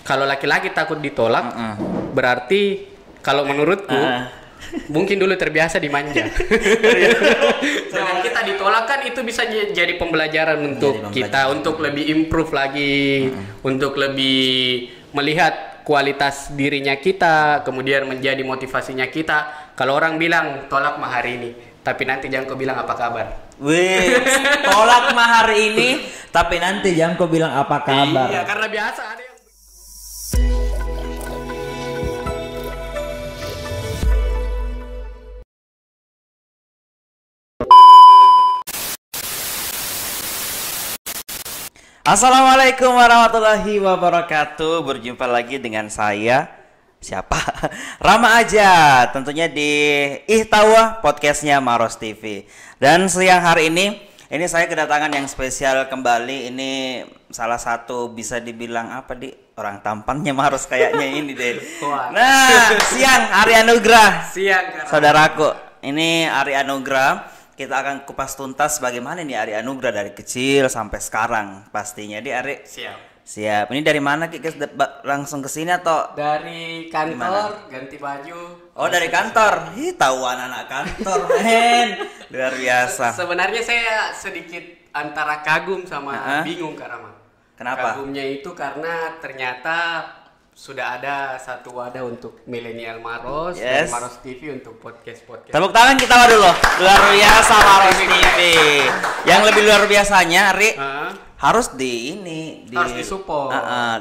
Kalau laki-laki takut ditolak, berarti kalau menurutku mungkin dulu terbiasa dimanja. Dengan kita ditolak kan itu bisa jadi pembelajaran untuk kita untuk lebih improve lagi, untuk lebih melihat kualitas dirinya kita, kemudian menjadi motivasinya kita. Kalau orang bilang tolak mah hari ini, tapi nanti jangan kau bilang apa kabar. Wih, tolak mah hari ini, tapi nanti jangan kau bilang apa kabar. Iya, karena biasa ada yang Assalamualaikum warahmatullahi wabarakatuh. Berjumpa lagi dengan saya, siapa? Rama aja, tentunya di Ihtawa podcastnya Maros TV. Dan siang hari ini saya kedatangan yang spesial kembali. Ini salah satu bisa dibilang apa di orang tampannya Maros kayaknya ini deh. Nah, siang Ari Anugrah. siang Saudaraku, ini Ari Anugrah. Kita akan kupas tuntas bagaimana nih Ari Anugrah dari kecil sampai sekarang pastinya. Di Ari. Siap. Ini dari mana Ki? Langsung ke sini atau dari kantor ganti baju? Oh, dari kantor. Ih, tahuan anak kantor, men. Luar biasa. Sebenarnya saya sedikit antara kagum sama bingung Kak Rama. Kenapa? Kagumnya itu karena ternyata sudah ada satu wadah untuk milenial Maros dan Maros TV untuk podcast. Tepuk tangan kita dulu. Luar biasa Maros TV. Yang lebih luar biasanya, Ri, harus harus disupport,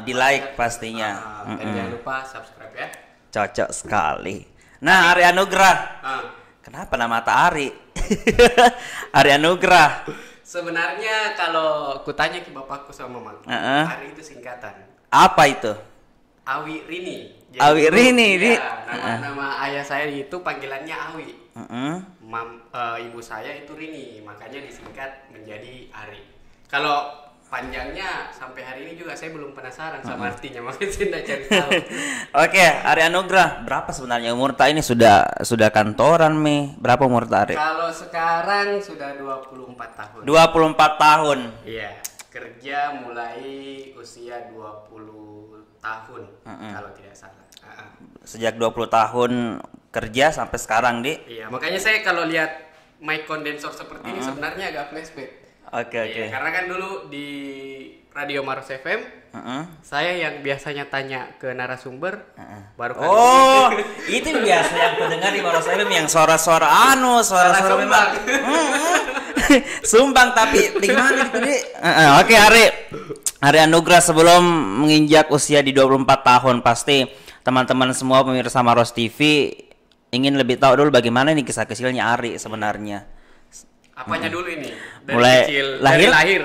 di like pastinya. Dan jangan lupa subscribe ya. Cocok sekali. Nah, Ari Anugrah. Kenapa nama tak Ari? Ari Anugrah. Sebenarnya kalau kutanya ke bapakku sama mamaku, Ari itu singkatan. Apa itu? Awi Rini. Jadi Awi Rini, ya, nama ayah saya itu panggilannya Awi. Ibu saya itu Rini, makanya disingkat menjadi Ari. Kalau panjangnya sampai hari ini juga saya belum penasaran sama artinya, makanya saya tidak cari tahu. Oke, Ari Anugrah, berapa sebenarnya umur tak ini sudah kantoran nih? Berapa umur tak Ari? Kalau sekarang sudah 24 tahun. 24 tahun. Iya, kerja mulai usia 20 tahun kalau tidak salah. Sejak 20 tahun kerja sampai sekarang, Di. Iya, makanya saya kalau lihat mic condenser seperti ini sebenarnya agak flashback. Oke. Karena kan dulu di Radio Maros FM, saya yang biasanya tanya ke narasumber, baru kali itu biasa yang pendengar di Maros FM yang suara-suara suara-suara memang sumbang, tapi di mana itu, Di? Oke, Ari Anugrah, sebelum menginjak usia di 24 tahun, pasti teman-teman semua pemirsa Maros TV ingin lebih tahu dulu bagaimana nih kisah kecilnya Ari sebenarnya. Apanya dulu ini? Dari mulai kecil,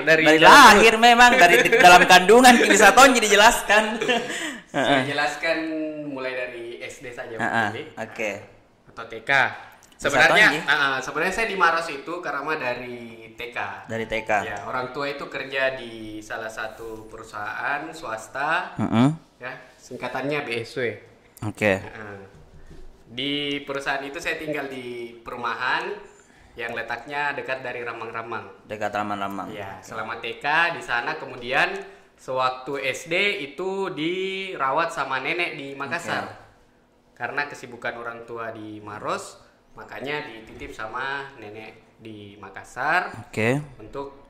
dari lahir memang dari dalam kandungan bisa Tonji dijelaskan. Saya jelaskan mulai dari SD saja mungkin. Oke. Atau TK. Sebenarnya saya di Maros itu karena dari TK. Dari TK. Ya, orang tua itu kerja di salah satu perusahaan swasta. Ya, singkatannya BSW. Oke. Di perusahaan itu saya tinggal di perumahan yang letaknya dekat dari Ramang-Ramang. Dekat Ramang-Ramang. Ya, selama TK di sana, kemudian sewaktu SD itu dirawat sama nenek di Makassar. Karena kesibukan orang tua di Maros, makanya dititip sama nenek di Makassar. Untuk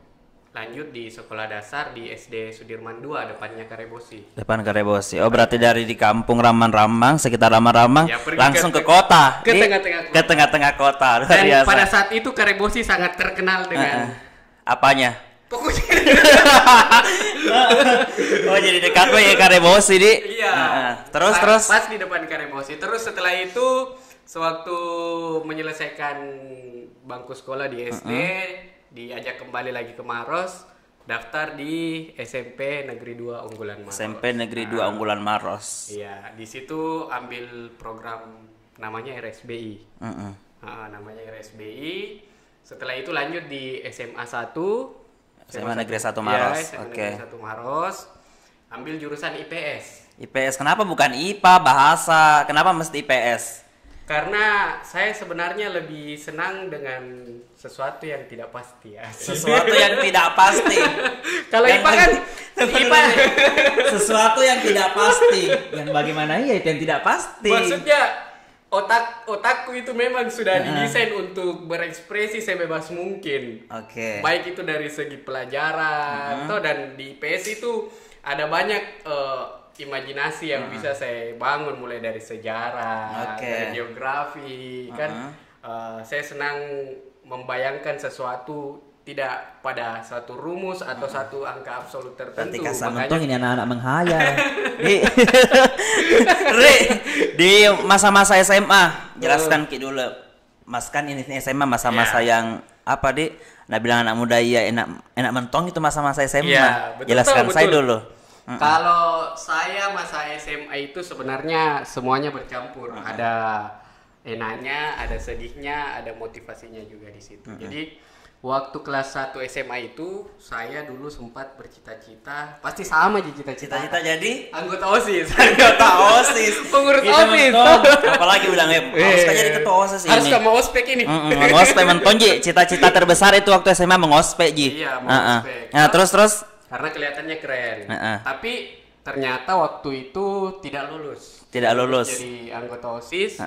lanjut di sekolah dasar di SD Sudirman 2 depannya Karebosi. Depan Karebosi. Oh, berarti dari di kampung Ramang-Ramang, sekitar Ramang-Ramang, ya, langsung ke kota. Ke tengah-tengah kota. Ke tengah-tengah kota. Dan pada saat itu Karebosi sangat terkenal dengan apanya? Pokoknya. Oh, jadi dekat ya Karebosi, Di. Iya. Terus. Pas di depan Karebosi. Terus setelah itu sewaktu menyelesaikan bangku sekolah di SD, diajak kembali lagi ke Maros, daftar di SMP Negeri 2 Unggulan Maros. SMP Negeri 2 Unggulan Maros. Iya, di situ ambil program namanya RSBI. Namanya RSBI. Setelah itu lanjut di SMA 1. SMA Negeri 1 Maros. Negeri 1 Maros. Ambil jurusan IPS. IPS, kenapa bukan IPA, bahasa? Kenapa mesti IPS? Karena saya sebenarnya lebih senang dengan sesuatu yang tidak pasti ya. Sesuatu yang tidak pasti. Kalau IPA kan IPA sesuatu yang tidak pasti. Yang bagaimana ya itu yang tidak pasti. maksudnya otakku itu memang sudah didesain untuk berekspresi sebebas mungkin. Oke. Baik itu dari segi pelajaran dan di PS itu ada banyak imajinasi yang bisa saya bangun mulai dari sejarah, dari geografi kan. Saya senang membayangkan sesuatu tidak pada satu rumus atau satu angka absolut tertentu. Ketika Samentong ini anak-anak menghayal. di masa-masa SMA, jelaskan Ki dulu. Mas kan ini SMA masa-masa yang apa, Dik? Nah bilang anak muda iya enak mentong itu masa-masa SMA. Ya, betul, jelaskan betul. saya dulu. Kalau saya masa SMA itu sebenarnya semuanya bercampur. Ada enaknya, ada sedihnya, ada motivasinya juga di situ. Jadi waktu kelas 1 SMA itu saya dulu sempat bercita-cita, pasti sama aja Cita-cita jadi anggota OSIS. anggota OSIS. Pengurus Kita OSIS. mentong. Apalagi bilang harus kan jadi ketua OSIS ini. Harus sama ospek ini. Mengospek mentong Ji. Cita-cita terbesar itu waktu SMA mengospek Ji. Iya, mengospek. Nah, terus Karena kelihatannya keren. Tapi ternyata waktu itu tidak lulus. Tidak lulus. Jadi anggota OSIS.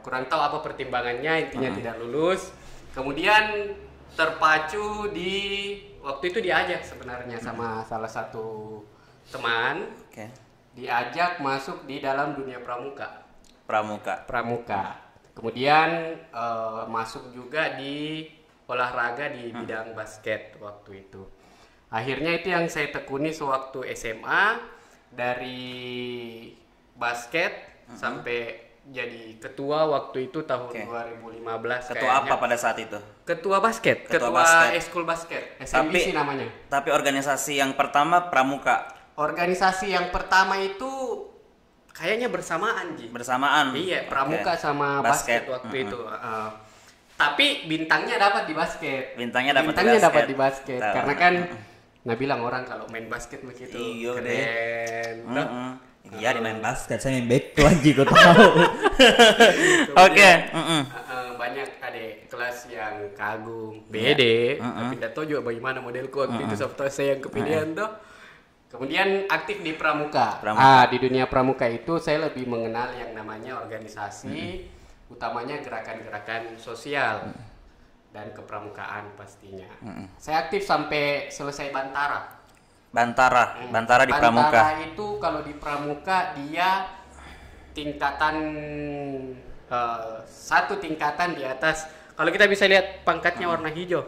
Kurang tahu apa pertimbangannya, intinya tidak lulus. Kemudian terpacu waktu itu diajak sebenarnya sama salah satu teman. Diajak masuk di dalam dunia pramuka. Kemudian masuk juga di olahraga di bidang basket waktu itu. Akhirnya itu yang saya tekuni sewaktu SMA, dari basket sampai jadi ketua waktu itu tahun 2015. Ketua apa pada saat itu? Ketua basket, ketua ekskul basket, SMBC namanya. Tapi organisasi yang pertama pramuka. Organisasi yang pertama itu kayaknya bersamaan, Ji. Bersamaan. Iya, pramuka sama basket waktu itu. Tapi bintangnya dapat di basket. Bintangnya dapat di basket. Karena kan bilang orang kalau main basket begitu keren. Iya di main basket, saya main beto anjing kau tahu. Oke. Banyak adik kelas yang kagum BD, tapi tidak tahu juga bagaimana model waktu itu software saya yang kepilihan tuh. Kemudian aktif di pramuka. Di dunia pramuka itu saya lebih mengenal yang namanya organisasi, utamanya gerakan-gerakan sosial dan kepramukaan pastinya. Saya aktif sampai selesai Bantara di pramuka. Bantara itu kalau di pramuka dia tingkatan satu tingkatan di atas. Kalau kita bisa lihat pangkatnya warna hijau.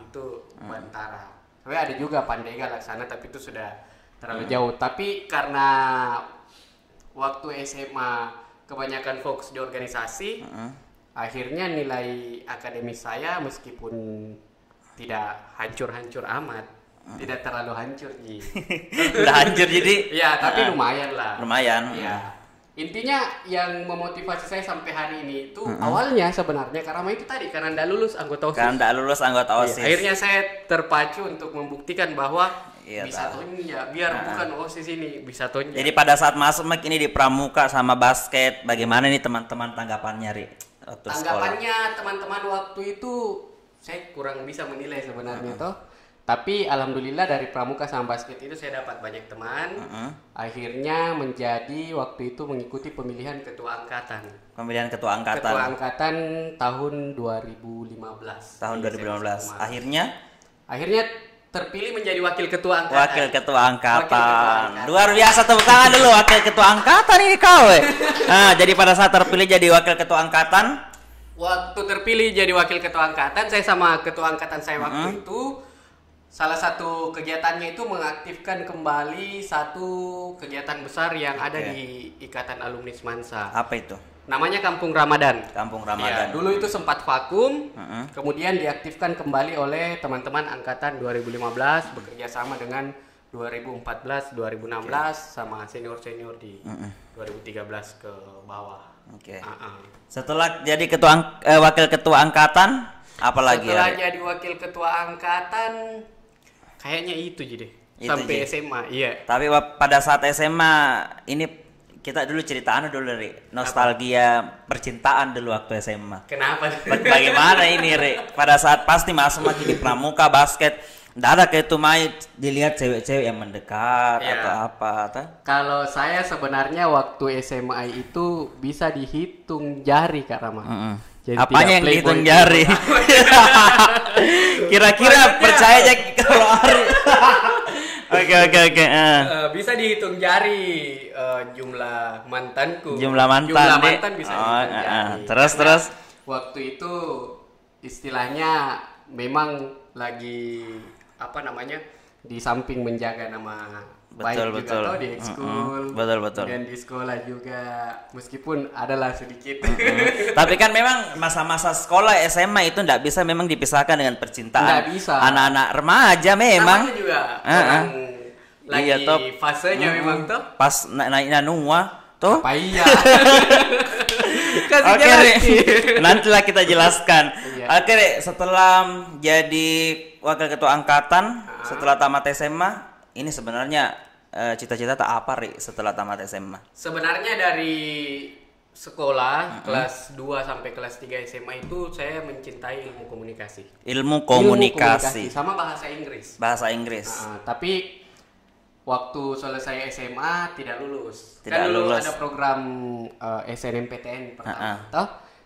Itu Bantara. Sebenarnya ada juga Pandega Laksana, tapi itu sudah terlalu jauh. Tapi karena waktu SMA kebanyakan fokus di organisasi, akhirnya nilai akademis saya meskipun tidak hancur-hancur amat, tidak terlalu hancur, Ji. Udah hancur jadi? Ya, tapi lumayan lah. Lumayan. Ya. Intinya yang memotivasi saya sampai hari ini itu awalnya sebenarnya karena itu tadi, karena tidak lulus anggota OSIS. Karena tidak lulus anggota OSIS. Akhirnya saya terpacu untuk membuktikan bahwa bisa tonjak, biar bukan OSIS ini bisa tonjak. Jadi pada saat masuk ini di pramuka sama basket, bagaimana nih teman-teman tanggapannya, Ri? Tanggapannya teman-teman waktu itu saya kurang bisa menilai sebenarnya toh. Tapi alhamdulillah dari pramuka sama basket itu saya dapat banyak teman. Akhirnya menjadi waktu itu mengikuti pemilihan ketua angkatan. Pemilihan ketua angkatan. Ketua angkatan tahun 2015. Tahun 2015. Akhirnya terpilih menjadi wakil ketua angkatan. Wakil ketua angkatan. Luar biasa, tepuk tangan dulu wakil ketua angkatan ini kau. Nah, jadi pada saat terpilih jadi wakil ketua angkatan. Waktu terpilih jadi wakil ketua angkatan, saya sama ketua angkatan saya waktu itu salah satu kegiatannya itu mengaktifkan kembali satu kegiatan besar yang ada di Ikatan Alumni Semansa. Apa itu? Namanya Kampung Ramadan. Kampung Ramadan. Ya, dulu itu sempat vakum, kemudian diaktifkan kembali oleh teman-teman angkatan 2015 bekerja sama dengan 2014, 2016 sama senior-senior di 2013 ke bawah. Setelah jadi wakil ketua angkatan, apalagi? Setelah jadi wakil ketua angkatan, kayaknya itu jadi sampai SMA. Iya. Tapi pada saat SMA ini kita dulu cerita dulu, Ri. Nostalgia percintaan dulu waktu SMA. Kenapa? Bagaimana ini, Ri? Pada saat pasti masuk di pramuka basket, nggak ada kayak itu main dilihat cewek-cewek yang mendekat atau apa? Kalau saya sebenarnya waktu SMA itu bisa dihitung jari, Kak Rama. Jadi apanya yang dihitung jari? Kira-kira percaya aja kalau Ari. Oke. Bisa dihitung jari jumlah mantanku. Jumlah mantan bisa dihitung jari. Terus. Waktu itu istilahnya memang lagi di samping menjaga nama baik juga atau di ekskul. Betul. Dan di sekolah juga meskipun adalah sedikit. Tapi kan memang masa-masa sekolah SMA itu nggak bisa memang dipisahkan dengan percintaan. Nggak bisa. Anak-anak remaja memang. Namanya juga orang lagi fasenya memang tuh. Pas naik nanua tuh. Apa iya? Oke, nantilah kita jelaskan. Oke, setelah jadi wakil ketua angkatan, setelah tamat SMA, ini sebenarnya cita-cita tak apa, Ri, setelah tamat SMA? Sebenarnya dari sekolah kelas 2 sampai kelas 3 SMA itu saya mencintai ilmu komunikasi. Ilmu komunikasi sama bahasa Inggris. Bahasa Inggris. Tapi waktu selesai SMA tidak lulus. Tidak lulus. Ada program SNMPTN pertama.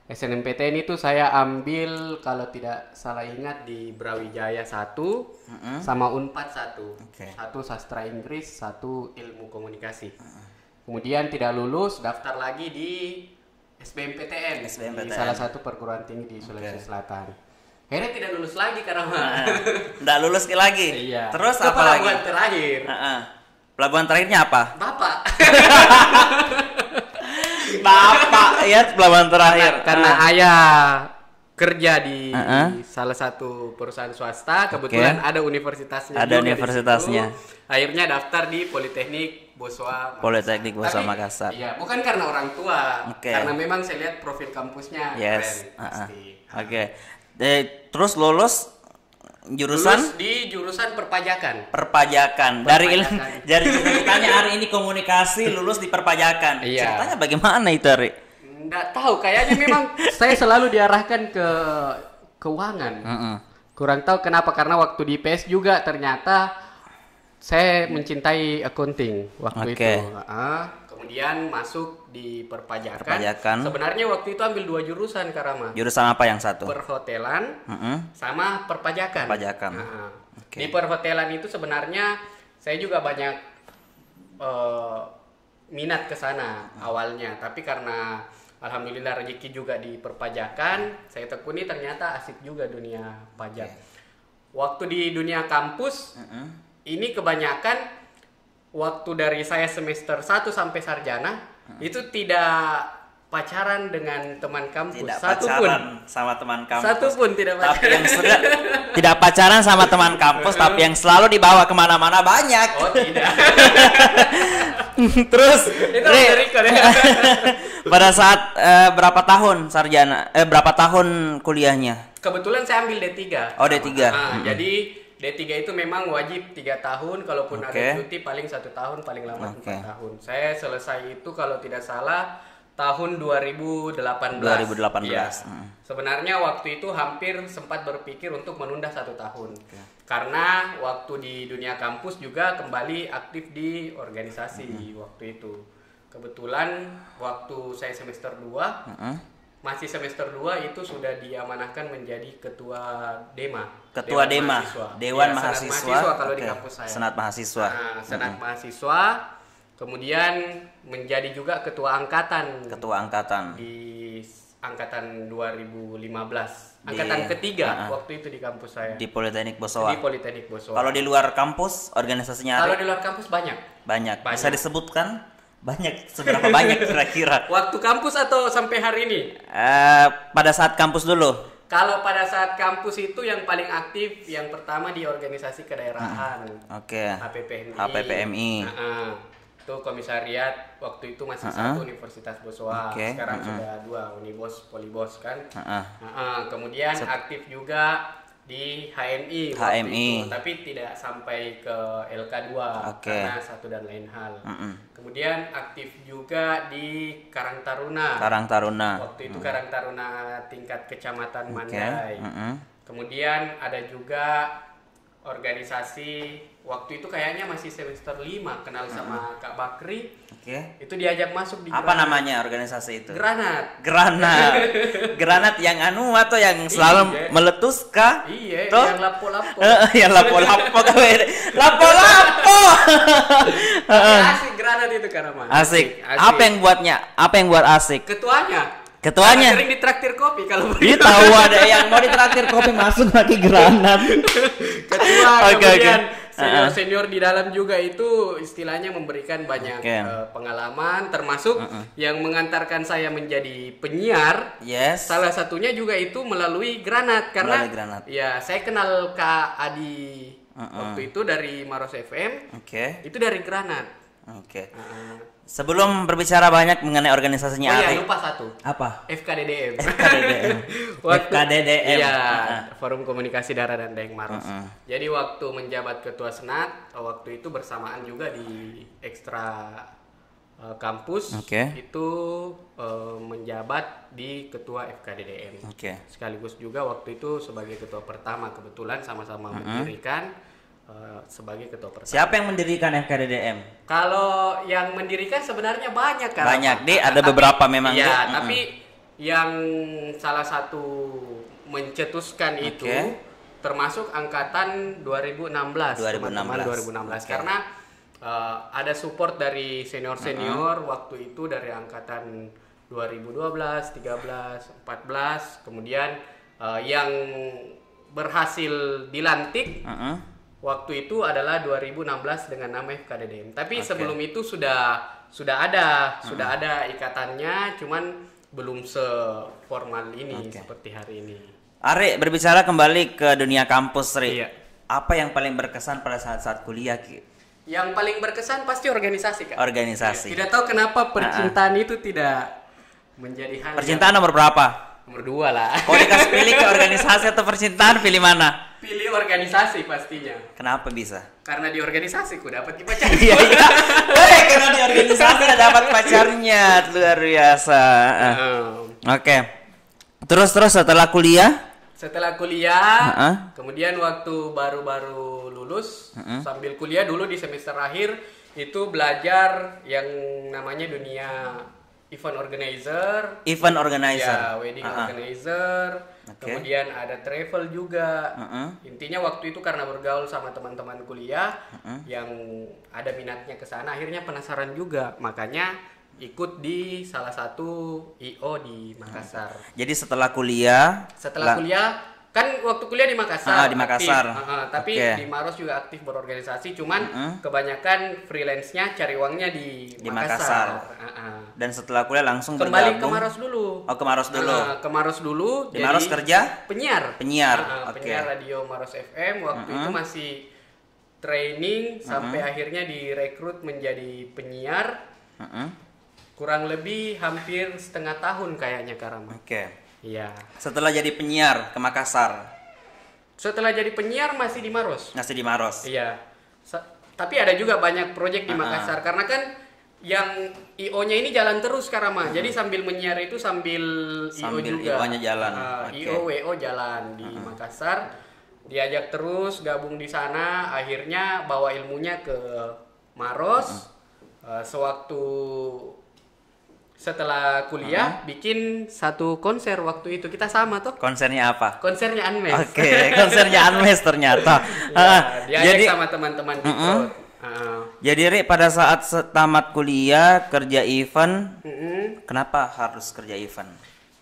SNMPTN itu saya ambil kalau tidak salah ingat di Brawijaya 1 sama Unpad 1. Satu sastra Inggris, satu ilmu komunikasi. Kemudian tidak lulus, daftar lagi di SBMPTN. Di salah satu perguruan tinggi di Sulawesi Selatan. Akhirnya tidak lulus lagi karena nggak lulus lagi. Iya. Terus itu apa lagi? Pelabuhan terakhir. Pelabuhan terakhirnya apa? Bapak. Bapak ya pelabuhan terakhir. Karena ayah kerja di salah satu perusahaan swasta, kebetulan ada universitasnya. Ada universitasnya. Akhirnya daftar di Politeknik Boswa. Politeknik Boswa Makassar. Iya, bukan karena orang tua, karena memang saya lihat profil kampusnya keren. Oke. Terus lulus jurusan? Lulus di jurusan perpajakan. Dari ceritanya hari ini komunikasi, lulus di perpajakan. Ceritanya bagaimana itu, Ari? Nggak tahu, kayaknya memang saya selalu diarahkan ke keuangan. Kurang tahu kenapa, karena waktu di PS juga ternyata saya mencintai accounting waktu itu. Kemudian masuk di perpajakan. Sebenarnya waktu itu ambil 2 jurusan, Karama. Jurusan apa yang satu? Perhotelan sama perpajakan. Di perhotelan itu sebenarnya saya juga banyak minat ke sana awalnya, tapi karena alhamdulillah rezeki juga di perpajakan, saya tekuni, ternyata asik juga dunia pajak. Waktu di dunia kampus ini kebanyakan waktu dari saya semester 1 sampai sarjana itu tidak pacaran dengan teman kampus. Sama teman kampus. Satu pun tidak pacaran. Tapi yang sudah tidak pacaran sama teman kampus, tapi yang selalu dibawa kemana-mana banyak. Oh tidak. Terus itu record ya. Pada saat berapa tahun sarjana? Berapa tahun kuliahnya? Kebetulan saya ambil D3. Oh D3. Jadi D3 itu memang wajib 3 tahun, kalaupun ada cuti paling 1 tahun, paling lama 4 tahun. Saya selesai itu kalau tidak salah tahun 2018. Ya. Sebenarnya waktu itu hampir sempat berpikir untuk menunda 1 tahun. Karena waktu di dunia kampus juga kembali aktif di organisasi waktu itu. Kebetulan waktu saya semester 2, masih semester 2 itu sudah diamanahkan menjadi ketua DEMA. Ketua DEMA, Dewan Mahasiswa kalau di kampus saya. Senat Mahasiswa. Senat Mahasiswa. Kemudian menjadi juga ketua angkatan. Di angkatan 2015. Angkatan ketiga waktu itu di kampus saya. Di Politeknik Boswa. Kalau di luar kampus organisasinya? Kalau di luar kampus banyak. Bisa disebutkan? Seberapa banyak kira-kira? Waktu kampus atau sampai hari ini? Pada saat kampus dulu. Kalau pada saat kampus itu yang paling aktif yang pertama di organisasi kedaerahan. HPPMI. Itu komisariat waktu itu masih satu Universitas Boswa. Sekarang sudah 2, Unibos, Polibos kan. Kemudian aktif juga di HMI waktu HMI. itu, tapi tidak sampai ke LK2 karena satu dan lain hal. Kemudian aktif juga di Karang Taruna. Waktu itu Karang Taruna tingkat kecamatan Mandai. Kemudian ada juga organisasi waktu itu kayaknya masih semester 5, kenal sama Kak Bakri. Itu diajak masuk di apa namanya organisasi itu? Granat. Granat yang atau yang selalu meletus kah? Iya, tuh? yang lapo-lapo. Yang lapo-lapo. Lapo-lapo. Asik granat itu Karama. Asik. Apa yang buat asik? Ketuanya. Sering ditraktir kopi kalau dia tahu ada yang mau ditraktir kopi masuk pakai granat. Ketua kemudian senior di dalam juga itu istilahnya memberikan banyak pengalaman, termasuk yang mengantarkan saya menjadi penyiar. Salah satunya juga itu melalui Granat karena ya saya kenal Kak Adi waktu itu dari Maros FM. Itu dari Granat. Sebelum berbicara banyak mengenai organisasinya Ari, lupa satu. Apa? FKDDM. FKDDM. Iya, Forum Komunikasi Daerah dan Daeng Maros. Jadi waktu menjabat ketua senat, waktu itu bersamaan juga di ekstra kampus itu menjabat di ketua FKDDM. Sekaligus juga waktu itu sebagai ketua pertama, kebetulan sama-sama mendirikan sebagai ketua pertama. Siapa yang mendirikan FKDDM? Kalau yang mendirikan sebenarnya banyak kan. Banyak deh, ada beberapa memang. Iya, tapi yang salah satu mencetuskan itu termasuk angkatan 2016. Karena ada support dari senior-senior waktu itu dari angkatan 2012, 13, 14, kemudian yang berhasil dilantik waktu itu adalah 2016 dengan nama FKDDM. Tapi sebelum itu sudah ada ikatannya, cuman belum seformal ini seperti hari ini. Ari, berbicara kembali ke dunia kampus, Ri. Iya. Apa yang paling berkesan pada saat kuliah, Ki? Yang paling berkesan pasti organisasi, Kak. Organisasi. Tidak tahu kenapa percintaan itu tidak menjadi hal. Percintaan nomor berapa? Nomor 2 lah. Kalau dikasih pilih ke organisasi atau percintaan, pilih mana? Pilih organisasi pastinya. Kenapa bisa? Karena di organisasi ku dapat pacar. Iya. Karena di organisasi dapat pacarnya, luar biasa. Oke. Terus setelah kuliah? Kemudian waktu baru-baru lulus, sambil kuliah dulu di semester akhir itu belajar yang namanya dunia event organizer, ya, wedding organizer, kemudian ada travel juga. Intinya waktu itu karena bergaul sama teman-teman kuliah yang ada minatnya ke sana, akhirnya penasaran juga, makanya ikut di salah satu IO di Makassar. Jadi setelah kuliah kan waktu kuliah di Makassar, tapi Okay. di Maros juga aktif berorganisasi, cuman kebanyakan freelance-nya cari uangnya di Makassar. Dan setelah kuliah langsung kembali bergabung ke Maros dulu. Oh, ke Maros dulu. Ke Maros dulu. Di Maros kerja? Penyiar. Penyiar Radio Maros FM. Waktu itu masih training sampai akhirnya direkrut menjadi penyiar. Kurang lebih hampir setengah tahun kayaknya, Karama. Iya. Setelah jadi penyiar ke Makassar. Setelah jadi penyiar masih di Maros. Masih di Maros. Iya. Tapi ada juga banyak proyek di Makassar karena kan yang IO-nya ini jalan terus Karama. Jadi sambil menyiar itu sambil IO juga. IO-nya jalan. IO WO jalan di Makassar. Diajak terus gabung di sana, akhirnya bawa ilmunya ke Maros. Sewaktu setelah kuliah bikin satu konser waktu itu, kita sama tuh. Konsernya apa? Konsernya Anmes. Konsernya Anmes ternyata. Diajak sama teman-teman di Prod. Jadi Ri, pada saat tamat kuliah kerja event, kenapa harus kerja event?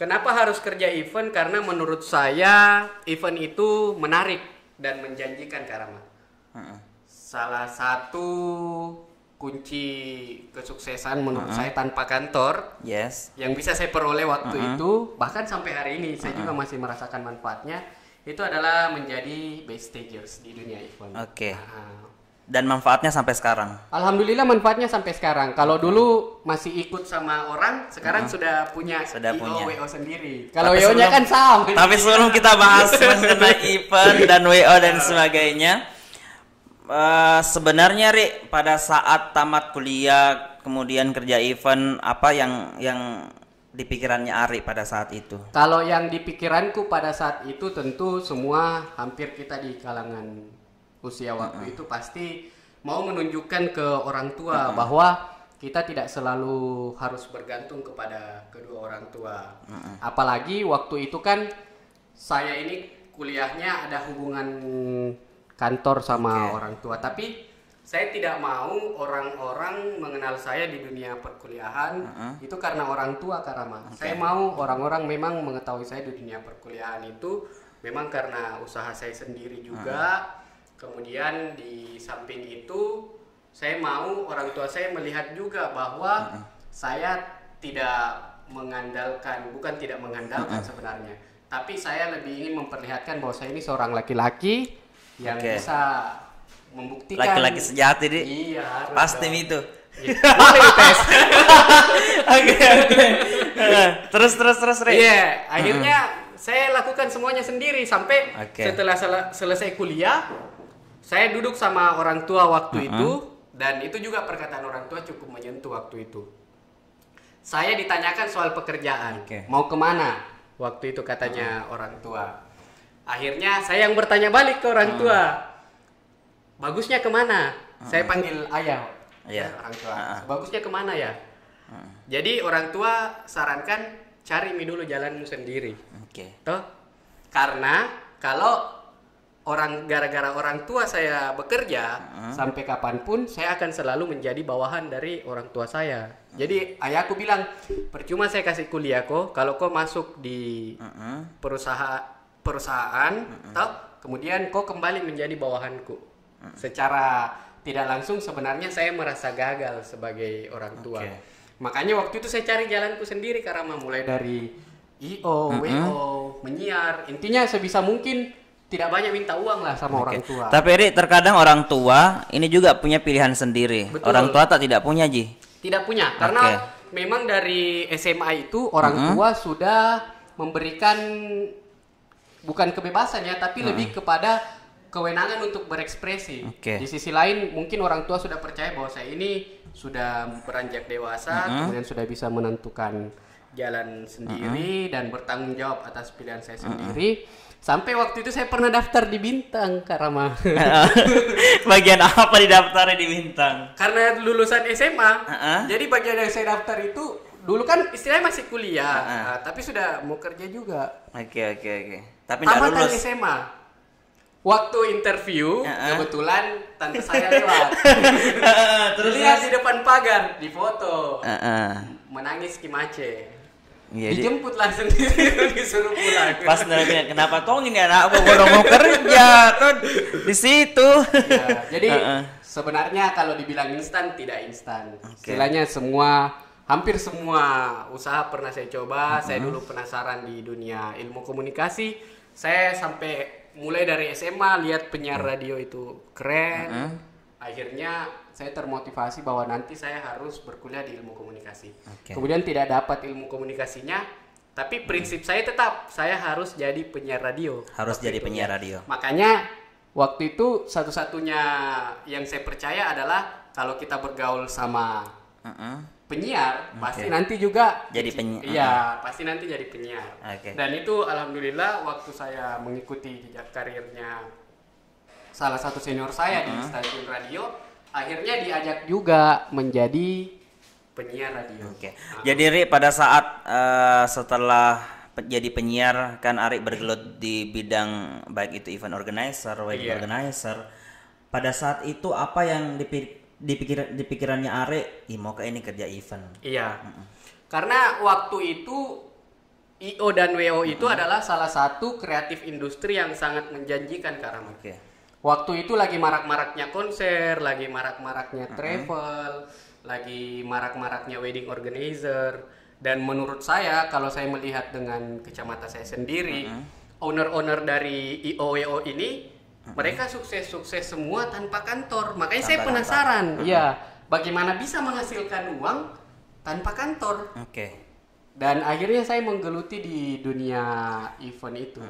Kenapa harus kerja event? Karena menurut saya event itu menarik dan menjanjikan, Karama. Salah satu kunci kesuksesan menurut saya tanpa kantor yang bisa saya peroleh waktu itu, bahkan sampai hari ini saya juga masih merasakan manfaatnya, itu adalah menjadi backstagers di dunia event. Dan manfaatnya sampai sekarang. Alhamdulillah manfaatnya sampai sekarang. Kalau dulu masih ikut sama orang, sekarang sudah punya WO sendiri. Kalau WO-nya kan sama. Tapi sebelum kita bahas mengenai event dan WO dan sebagainya, sebenarnya Ri, pada saat tamat kuliah kemudian kerja event, apa yang di pikirannya Ari pada saat itu? Kalau yang di pikiranku pada saat itu tentu semua hampir kita di kalangan usia waktu itu pasti mau menunjukkan ke orang tua bahwa kita tidak selalu harus bergantung kepada kedua orang tua. Apalagi waktu itu kan saya ini kuliahnya ada hubungan kantor sama orang tua, tapi saya tidak mau orang-orang mengenal saya di dunia perkuliahan itu karena orang tua, karena saya mau orang-orang memang mengetahui saya di dunia perkuliahan itu memang karena usaha saya sendiri juga. Kemudian di samping itu saya mau orang tua saya melihat juga bahwa saya tidak mengandalkan, bukan tidak mengandalkan sebenarnya, tapi saya lebih ingin memperlihatkan bahwa saya ini seorang laki-laki yang bisa membuktikan. Laki-laki sejati, Di. Iya, pasti itu. Boleh tes. Oke. Terus Re. Iya, akhirnya saya lakukan semuanya sendiri sampai setelah selesai kuliah. Saya duduk sama orang tua waktu itu, dan itu juga perkataan orang tua cukup menyentuh waktu itu. Saya ditanyakan soal pekerjaan, mau kemana? Waktu itu katanya orang tua. Akhirnya saya yang bertanya balik ke orang tua, bagusnya kemana? Saya panggil ayah, orang tua. Bagusnya kemana ya? Jadi orang tua sarankan cari dulu jalanmu sendiri. Toh? Karena kalau gara-gara orang tua saya bekerja, sampai kapanpun saya akan selalu menjadi bawahan dari orang tua saya. Jadi ayahku bilang, percuma saya kasih kuliah kok kalau kau masuk di perusahaan, kemudian kau kembali menjadi bawahanku. Secara tidak langsung sebenarnya saya merasa gagal sebagai orang tua. Makanya waktu itu saya cari jalanku sendiri, karena mulai dari IO, WO, menyiar, intinya sebisa mungkin tidak banyak minta uang lah sama orang tua. Tapi Ri, terkadang orang tua ini juga punya pilihan sendiri. Betul. Orang tua tak tidak punya, Ji? Tidak punya, karena memang dari SMA itu orang tua sudah memberikan bukan kebebasan ya, tapi lebih kepada kewenangan untuk berekspresi. Di sisi lain mungkin orang tua sudah percaya bahwa saya ini sudah beranjak dewasa, kemudian sudah bisa menentukan jalan sendiri dan bertanggung jawab atas pilihan saya sendiri. Sampai waktu itu saya pernah daftar di Bintang, Kak Rama. Bagian apa didaftarnya di Bintang? Karena lulusan SMA, jadi bagian yang saya daftar itu dulu kan istilahnya masih kuliah, tapi sudah mau kerja juga. Oke. Tapi tidak lulus. SMA. Waktu interview, kebetulan tante saya lewat. Terus lihat di depan pagar, di foto. Menangis Kimace. Dijemput langsung disuruh pulang. Pas nanya, kenapa kau ini anak aku udah mau kerja tuh di situ. Ya, jadi sebenarnya kalau dibilang instan, tidak instan. Istilahnya hampir semua usaha pernah saya coba. Saya dulu penasaran di dunia ilmu komunikasi. Saya sampai mulai dari SMA lihat penyiar radio itu keren. Akhirnya saya termotivasi bahwa nanti saya harus berkuliah di ilmu komunikasi. Kemudian tidak dapat ilmu komunikasinya, tapi prinsip saya tetap saya harus jadi penyiar radio. Harus jadi penyiar radio. Makanya waktu itu satu-satunya yang saya percaya adalah kalau kita bergaul sama penyiar, pasti nanti juga jadi penyiar. Iya, pasti nanti jadi penyiar. Dan itu alhamdulillah waktu saya mengikuti jejak karirnya salah satu senior saya di stasiun radio, akhirnya diajak juga menjadi penyiar radio. Jadi Ri, pada saat setelah jadi penyiar kan Ari bergelut di bidang baik itu event organizer, wedding organizer. Pada saat itu apa yang di pikirannya Ari? Mau ke ini kerja event. Iya. Karena waktu itu IO dan WO itu adalah salah satu kreatif industri yang sangat menjanjikan, karena waktu itu lagi marak-maraknya konser, lagi marak-maraknya travel, lagi marak-maraknya wedding organizer. Dan menurut saya, kalau saya melihat dengan kacamata saya sendiri, owner-owner dari IOWO ini mereka sukses-sukses semua tanpa kantor. Makanya saya penasaran, ya bagaimana bisa menghasilkan uang tanpa kantor. Dan akhirnya saya menggeluti di dunia event itu.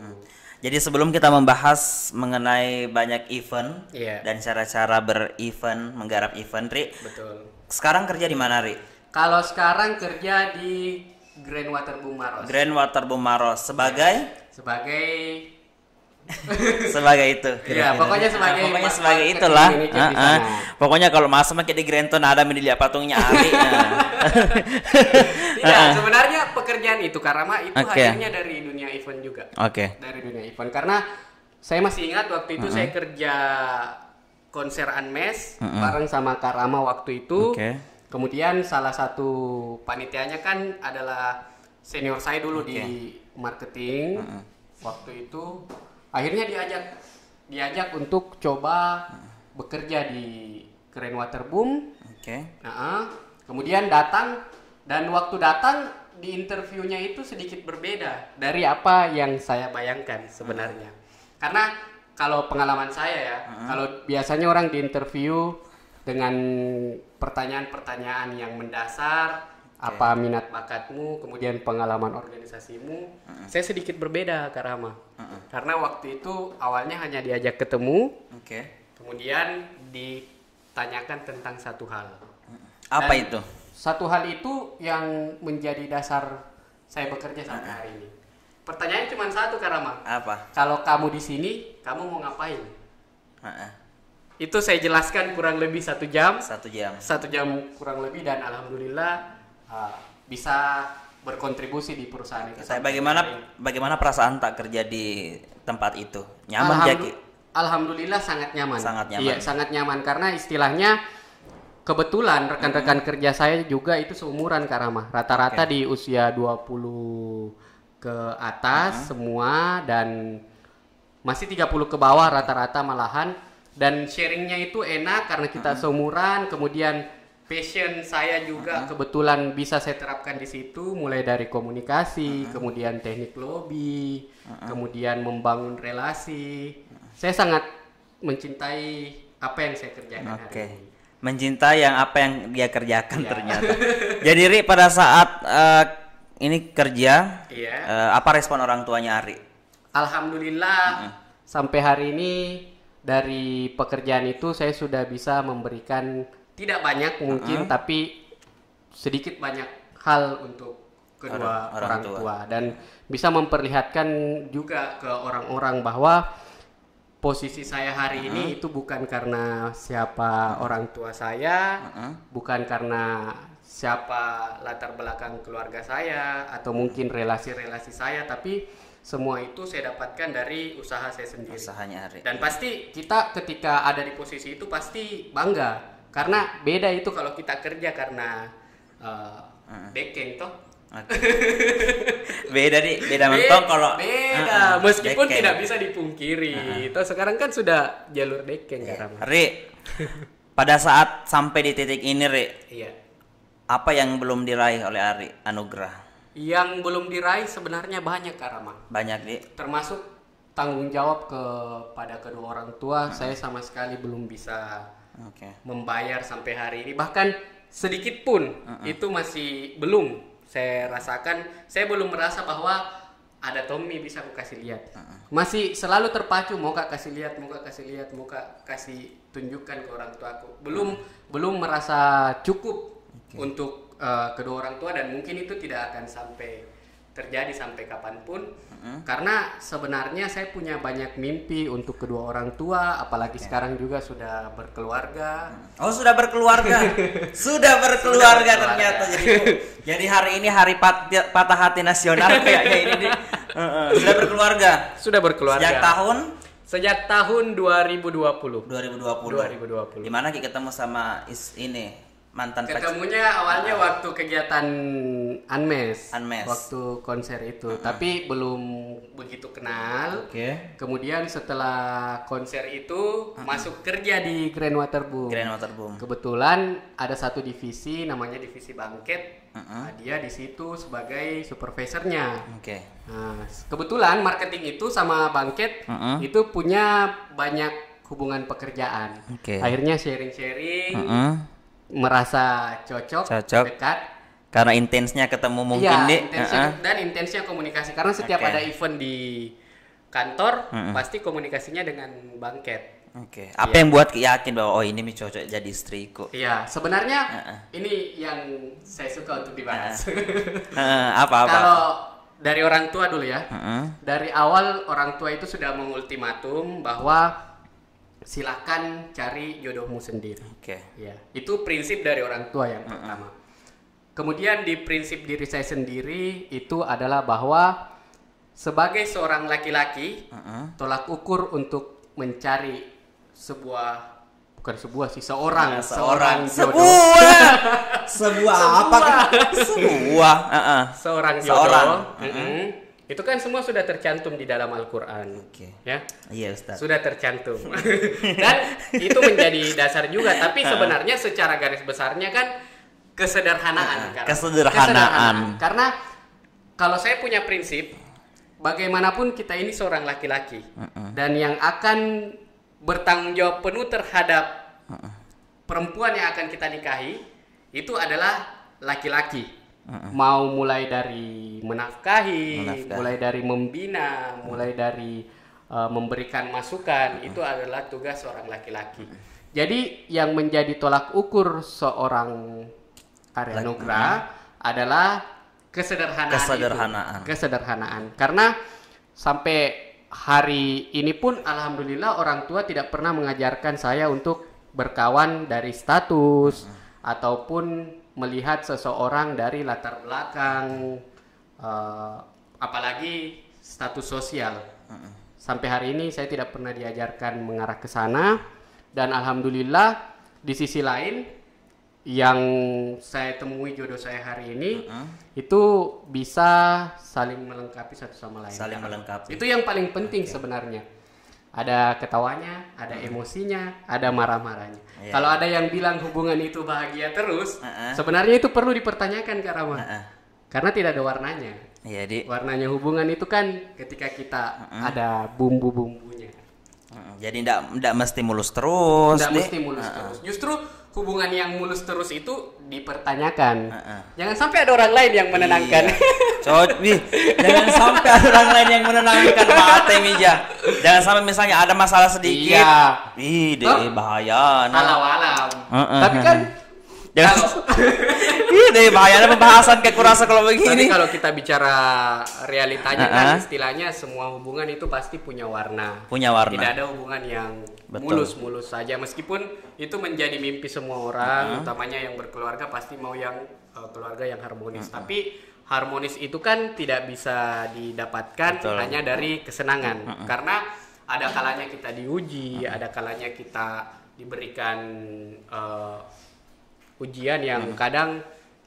Jadi sebelum kita membahas mengenai banyak event dan cara-cara berevent, menggarap event, Ri. Betul. Sekarang kerja di mana, Ri? Kalau sekarang kerja di Grand Waterboom Maros. Grand Waterboom Maros sebagai sebagai itu. Iya, pokoknya sebagai itulah. Pokoknya kalau masuk makin di Grand Ton ada mendilik patungnya Ari. Tidak, sebenarnya pekerjaan itu karena itu hasilnya dari dunia event juga. Dari dunia event karena saya masih ingat waktu itu saya kerja konser Unmesh bareng sama Kak Rama waktu itu. Kemudian salah satu panitianya kan adalah senior saya dulu di marketing. Waktu itu akhirnya diajak untuk coba bekerja di Grand Waterboom. Kemudian datang, dan waktu datang di interviewnya itu sedikit berbeda dari apa yang saya bayangkan sebenarnya. Karena kalau pengalaman saya kalau biasanya orang di interview dengan pertanyaan-pertanyaan yang mendasar, apa minat bakatmu, kemudian pengalaman organisasimu. Saya sedikit berbeda, Kak Rama. Karena waktu itu awalnya hanya diajak ketemu, kemudian ditanyakan tentang satu hal. Apa itu? Satu hal itu yang menjadi dasar saya bekerja sampai hari ini. Pertanyaannya cuma satu, Kak Rama. Apa? Kalau kamu di sini, kamu mau ngapain? Itu saya jelaskan kurang lebih 1 jam. 1 jam kurang lebih, dan alhamdulillah bisa berkontribusi di perusahaan itu. Bagaimana perasaan tak kerja di tempat itu? Nyaman, Jaki? Alhamdulillah sangat nyaman. Iya, sangat nyaman karena istilahnya kebetulan rekan-rekan kerja saya juga itu seumuran, Kak Rama. Rata-rata di usia 20 ke atas semua, dan masih 30 ke bawah rata-rata malahan. Dan sharingnya itu enak karena kita seumuran. Kemudian passion saya juga kebetulan bisa saya terapkan di situ, mulai dari komunikasi, kemudian teknik lobby, kemudian membangun relasi. Saya sangat mencintai apa yang saya kerjakan hari ini. Mencintai apa yang dia kerjakan ternyata. Jadi Ri, pada saat ini kerja, apa respon orang tuanya Ari? Alhamdulillah sampai hari ini dari pekerjaan itu saya sudah bisa memberikan tidak banyak mungkin, tapi sedikit banyak hal untuk kedua orang tua, dan bisa memperlihatkan juga ke orang-orang bahwa posisi saya hari ini itu bukan karena siapa orang tua saya, bukan karena siapa latar belakang keluarga saya atau mungkin relasi-relasi saya, tapi semua itu saya dapatkan dari usaha saya sendiri. Usahanya Ari. Dan pasti kita ketika ada di posisi itu pasti bangga, karena beda itu kalau kita kerja karena backing toh. Beda mentong kalau beda, meskipun tidak bisa dipungkiri. Itu sekarang kan sudah jalur backing kan. Ri, pada saat sampai di titik ini, Ri, apa yang belum diraih oleh Ari Anugrah? Yang belum diraih sebenarnya banyak, Kak Rama. Banyak, Ri. Termasuk tanggung jawab kepada kedua orang tua. Saya sama sekali belum bisa membayar sampai hari ini. Bahkan sedikit pun itu masih belum saya rasakan. Saya belum merasa bahwa ada Tommy bisa aku kasih lihat. Masih selalu terpacu, mau Kak kasih lihat, mau Kak kasih tunjukkan ke orang tua aku. Belum merasa cukup untuk kedua orang tua, dan mungkin itu tidak akan sampai terjadi sampai kapanpun. Karena sebenarnya saya punya banyak mimpi untuk kedua orang tua, apalagi sekarang juga sudah berkeluarga. Oh, sudah berkeluarga. Sudah berkeluarga ternyata. Jadi hari ini hari patah hati nasional kayaknya ini. Sudah berkeluarga. Sudah berkeluarga. Sejak tahun 2020. 2020. Di mana kita ketemu sama ini? mantan ketemunya awalnya waktu kegiatan Unmes. Unmes. Waktu konser itu, tapi belum begitu kenal. Oke. Kemudian setelah konser itu masuk kerja di Grand Waterboom. Grand Waterboom. Kebetulan ada satu divisi namanya divisi Bangket. Nah, dia di situ sebagai supervisornya. Oke. Nah, kebetulan marketing itu sama Bangket itu punya banyak hubungan pekerjaan. Oke. Akhirnya sharing-sharing, merasa cocok, dekat. Karena intensnya ketemu mungkin dan intensnya komunikasi. Karena setiap ada event di kantor, pasti komunikasinya dengan Bangket. Oke. Apa yang buat yakin bahwa oh ini cocok jadi istriku? Iya, sebenarnya ini yang saya suka untuk dibahas. Apa? Kalau dari orang tua dulu ya. Dari awal orang tua itu sudah mengultimatum bahwa silakan cari jodohmu sendiri. Oke. Ya, itu prinsip dari orang tua yang pertama. Kemudian di prinsip diri saya sendiri itu adalah bahwa sebagai seorang laki-laki, tolak ukur untuk mencari seorang jodoh. Seorang jodoh. Itu kan semua sudah tercantum di dalam Al-Qur'an. Ya? Iya, Ustaz. Sudah tercantum. Dan itu menjadi dasar juga, tapi sebenarnya secara garis besarnya kan kesederhanaan. Kesederhanaan. Karena kalau saya punya prinsip, bagaimanapun kita ini seorang laki-laki, dan yang akan bertanggung jawab penuh terhadap perempuan yang akan kita nikahi itu adalah laki-laki. Mau mulai dari menafkahi, mulai dari membina, mulai dari memberikan masukan, itu adalah tugas seorang laki-laki. Jadi yang menjadi tolak ukur seorang Arya Nugra adalah kesederhanaan. Karena sampai hari ini pun alhamdulillah orang tua tidak pernah mengajarkan saya untuk berkawan dari status ataupun melihat seseorang dari latar belakang apalagi status sosial. Sampai hari ini saya tidak pernah diajarkan mengarah ke sana, dan alhamdulillah di sisi lain yang saya temui jodoh saya hari ini itu bisa saling melengkapi satu sama lain. Saling melengkapi. Itu yang paling penting sebenarnya. Ada ketawanya, ada emosinya, ada marah-marahnya. Kalau ada yang bilang hubungan itu bahagia terus, sebenarnya itu perlu dipertanyakan Kak Rama. Karena tidak ada warnanya. Warnanya hubungan itu kan ketika kita ada bumbu-bumbunya. Jadi tidak mesti mulus terus. Tidak mesti mulus terus. Justru hubungan yang mulus terus itu dipertanyakan. Jangan sampai ada orang lain yang menenangkan. Jangan sampai ada orang lain yang menenangkan mata Mija. Jangan sampai misalnya ada masalah sedikit. Bahaya. Alam. Tapi kan bahaya pembahasan kayak kurasa kalau begini. Tapi kalau kita bicara realitanya kan istilahnya semua hubungan itu pasti punya warna. Tidak ada hubungan yang mulus-mulus saja, meskipun itu menjadi mimpi semua orang, utamanya yang berkeluarga pasti mau yang keluarga yang harmonis. Tapi harmonis itu kan tidak bisa didapatkan hanya dari kesenangan. Karena ada kalanya kita diuji, ada kalanya kita diberikan ujian yang kadang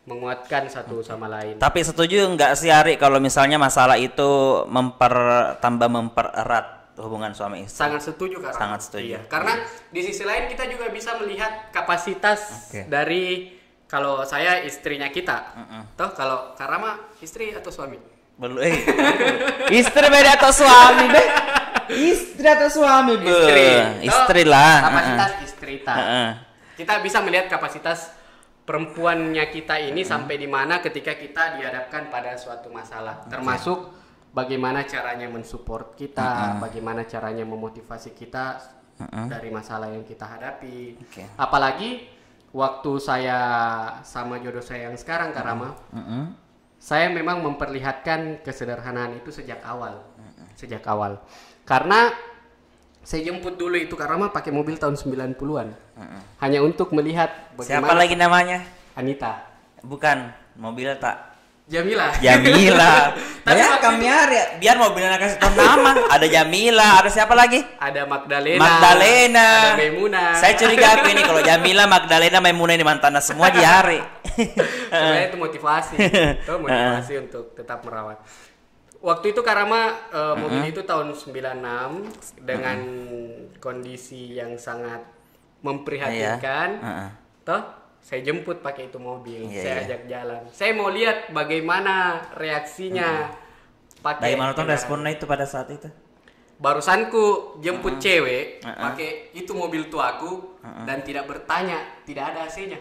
menguatkan satu sama lain. Tapi setuju nggak sih Ari kalau misalnya masalah itu mempererat hubungan suami istri? Sangat setuju Kak. Sangat setuju. Iya, karena di sisi lain kita juga bisa melihat kapasitas dari, kalau saya istrinya kita. Toh kalau Kak Rama istri atau suami? Belum. Istri beda atau suami deh? Istri atau suami Istri lah. Kapasitas istri kita bisa melihat kapasitas perempuannya kita ini sampai di mana ketika kita dihadapkan pada suatu masalah, termasuk bagaimana caranya mensupport kita, bagaimana caranya memotivasi kita dari masalah yang kita hadapi. Apalagi waktu saya sama jodoh saya yang sekarang Kak Rama, saya memang memperlihatkan kesederhanaan itu sejak awal. Karena saya jemput dulu itu Kak Rama pakai mobil tahun 90-an. Hanya untuk melihat bagaimana. Siapa lagi namanya? Anita. Bukan, mobil tak. Jamila. Bayangkan ya, biar mobilnya kasih tahu nama. Ada Jamila, ada siapa lagi? Ada Magdalena. Ada Maimuna. Saya curiga aku ini kalau Jamila, Magdalena, Maimuna ini mantannya semua di hari. Sebenarnya itu motivasi. Itu motivasi untuk tetap merawat. Waktu itu Karama mobil itu tahun 96 dengan kondisi yang sangat memprihatinkan. Toh saya jemput pakai itu mobil, saya ajak jalan. Saya mau lihat bagaimana reaksinya. Bagaimana tuh responnya itu pada saat itu? Barusanku jemput cewek pakai itu mobil tuaku dan tidak bertanya, tidak ada AC-nya.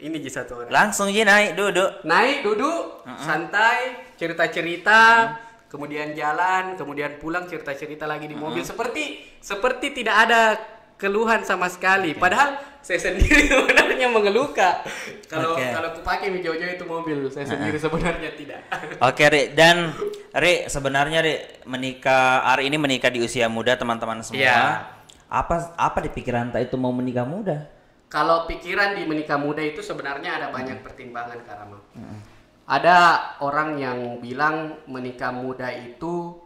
Ini satu orang. Langsung aja naik duduk, santai, cerita-cerita, kemudian jalan, kemudian pulang cerita-cerita lagi di mobil. Seperti tidak ada keluhan sama sekali. Padahal saya sendiri sebenarnya mengeluhkan. Kalau aku pakai Jojo itu mobil, saya sendiri sebenarnya tidak. Oke, Ri. Dan Ri, sebenarnya Ri hari ini menikah di usia muda, teman-teman semua. Ya. Apa di pikiran itu mau menikah muda? Kalau pikiran di menikah muda itu sebenarnya ada banyak pertimbangan, Karama. Ada orang yang bilang menikah muda itu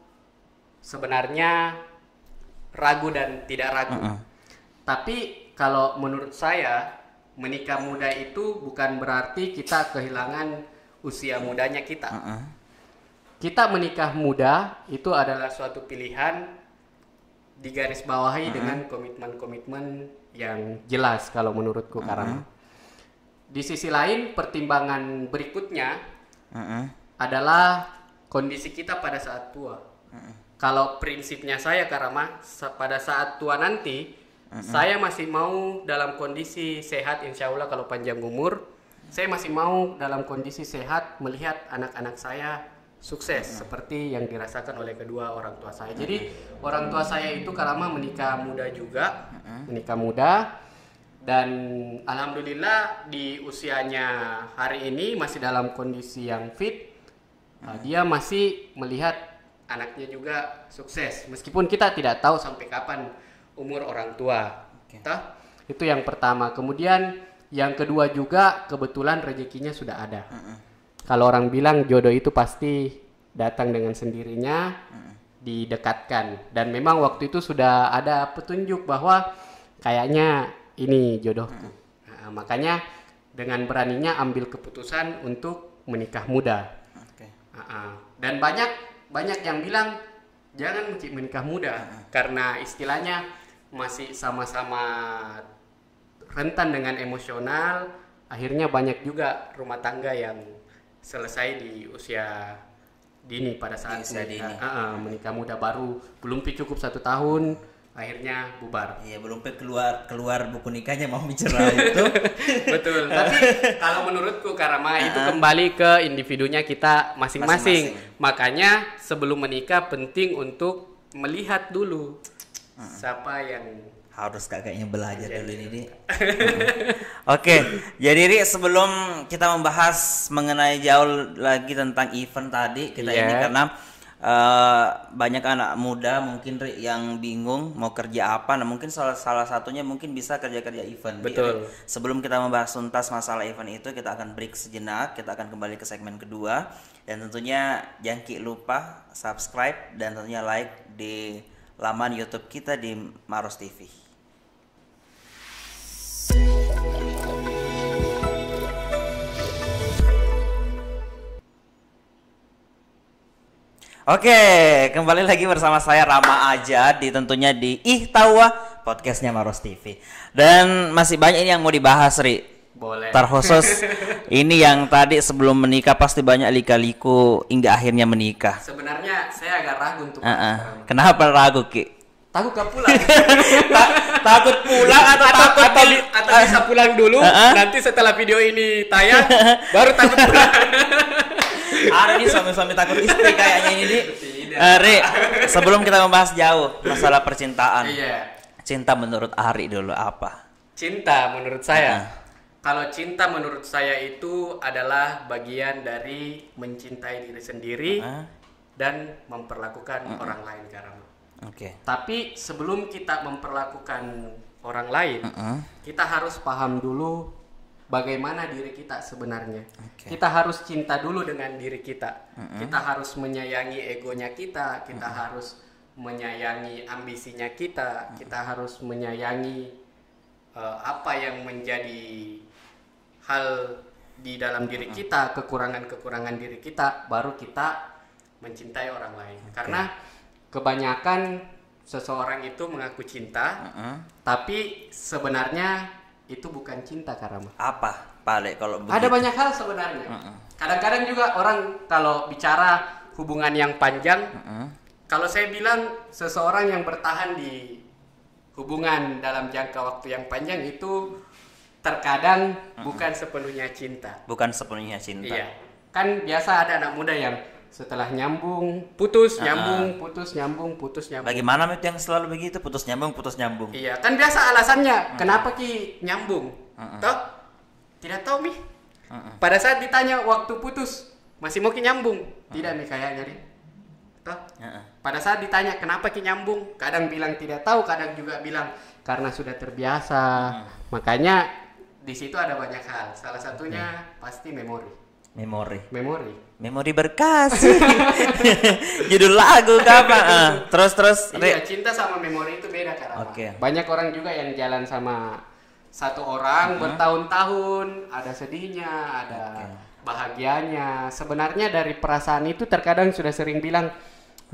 sebenarnya ragu dan tidak ragu. Tapi kalau menurut saya menikah muda itu bukan berarti kita kehilangan usia mudanya kita. Kita menikah muda itu adalah suatu pilihan digarisbawahi dengan komitmen-komitmen yang jelas kalau menurutku Karama. Di sisi lain pertimbangan berikutnya adalah kondisi kita pada saat tua. Kalau prinsipnya saya Karama, pada saat tua nanti saya masih mau dalam kondisi sehat, insya Allah kalau panjang umur. Saya masih mau dalam kondisi sehat melihat anak-anak saya sukses seperti yang dirasakan oleh kedua orang tua saya. Jadi orang tua saya itu Karama menikah muda juga, menikah muda. Dan alhamdulillah di usianya hari ini masih dalam kondisi yang fit. Dia masih melihat anaknya juga sukses. Meskipun kita tidak tahu sampai kapan umur orang tua. Itu yang pertama. Kemudian yang kedua juga kebetulan rezekinya sudah ada. Kalau orang bilang jodoh itu pasti datang dengan sendirinya, didekatkan. Dan memang waktu itu sudah ada petunjuk bahwa kayaknya ini jodohku. Makanya dengan beraninya ambil keputusan untuk menikah muda. Dan banyak yang bilang jangan menikah muda karena istilahnya masih sama-sama rentan dengan emosional. Akhirnya banyak juga rumah tangga yang selesai di usia dini pada saat menikah muda, baru belum cukup 1 tahun akhirnya bubar. Iya, belum keluar buku nikahnya mau bicara itu. Betul. Tapi kalau menurutku Karama itu kembali ke individunya kita masing-masing. Makanya sebelum menikah penting untuk melihat dulu siapa yang harus kayaknya belajar dulu ini. Oke, jadi Ri, sebelum kita membahas mengenai jauh lagi tentang event tadi kita ini karena banyak anak muda mungkin Ri yang bingung mau kerja apa. Nah, mungkin salah satunya mungkin bisa kerja event. Betul. Sebelum kita membahas tuntas masalah event itu, kita akan break sejenak. Kita akan kembali ke segmen kedua dan tentunya jangan lupa subscribe dan tentunya like di laman YouTube kita di Maros TV. Oke, kembali lagi bersama saya Rama Aja tentunya di Ihtawa podcastnya Maros TV. Dan masih banyak ini yang mau dibahas, Ri. Boleh. Terkhusus ini yang tadi sebelum menikah pasti banyak lika-liku hingga akhirnya menikah. Sebenarnya saya agak ragu untuk Kenapa ragu, Ki? Takut gak pulang. Takut pulang atau bisa pulang dulu, nanti setelah video ini tayang baru takut pulang. Hari ini suami-suami takut istri kayaknya ini. Ri, sebelum kita membahas jauh masalah percintaan. Cinta menurut Ari dulu apa? Cinta menurut saya. Kalau cinta menurut saya itu adalah bagian dari mencintai diri sendiri dan memperlakukan orang lain Karama. Tapi sebelum kita memperlakukan orang lain, kita harus paham dulu bagaimana diri kita sebenarnya. Kita harus cinta dulu dengan diri kita. Kita harus menyayangi egonya kita. Kita harus menyayangi ambisinya kita. Kita harus menyayangi apa yang menjadi hal di dalam diri kita, kekurangan-kekurangan diri kita, baru kita mencintai orang lain. Karena kebanyakan seseorang itu mengaku cinta, tapi sebenarnya itu bukan cinta, Karama. Apa, Pak Ale, kalau begitu? Ada banyak hal sebenarnya. Kadang-kadang juga orang kalau bicara hubungan yang panjang, kalau saya bilang seseorang yang bertahan di hubungan dalam jangka waktu yang panjang itu terkadang bukan sepenuhnya cinta. Bukan sepenuhnya cinta. Iya. Kan biasa ada anak muda yang setelah nyambung, putus, nyambung, putus, nyambung, putus, nyambung. Bagaimana itu yang selalu begitu? Putus nyambung, putus nyambung. Iya, kan biasa alasannya. Kenapa Ki nyambung? Toh? Tidak tahu, Mi. Pada saat ditanya waktu putus, masih mau Ki nyambung? Tidak, Mi, kayaknya nih. Toh? Pada saat ditanya kenapa Ki nyambung, kadang bilang tidak tahu, kadang juga bilang karena sudah terbiasa. Makanya di situ ada banyak hal. Salah satunya pasti memori. Memori berkas. Judul lagu apa? Terus. Iya, cinta sama memori itu beda, Karama. Banyak orang juga yang jalan sama satu orang bertahun-tahun, ada sedihnya, ada bahagianya. Sebenarnya dari perasaan itu terkadang sudah sering bilang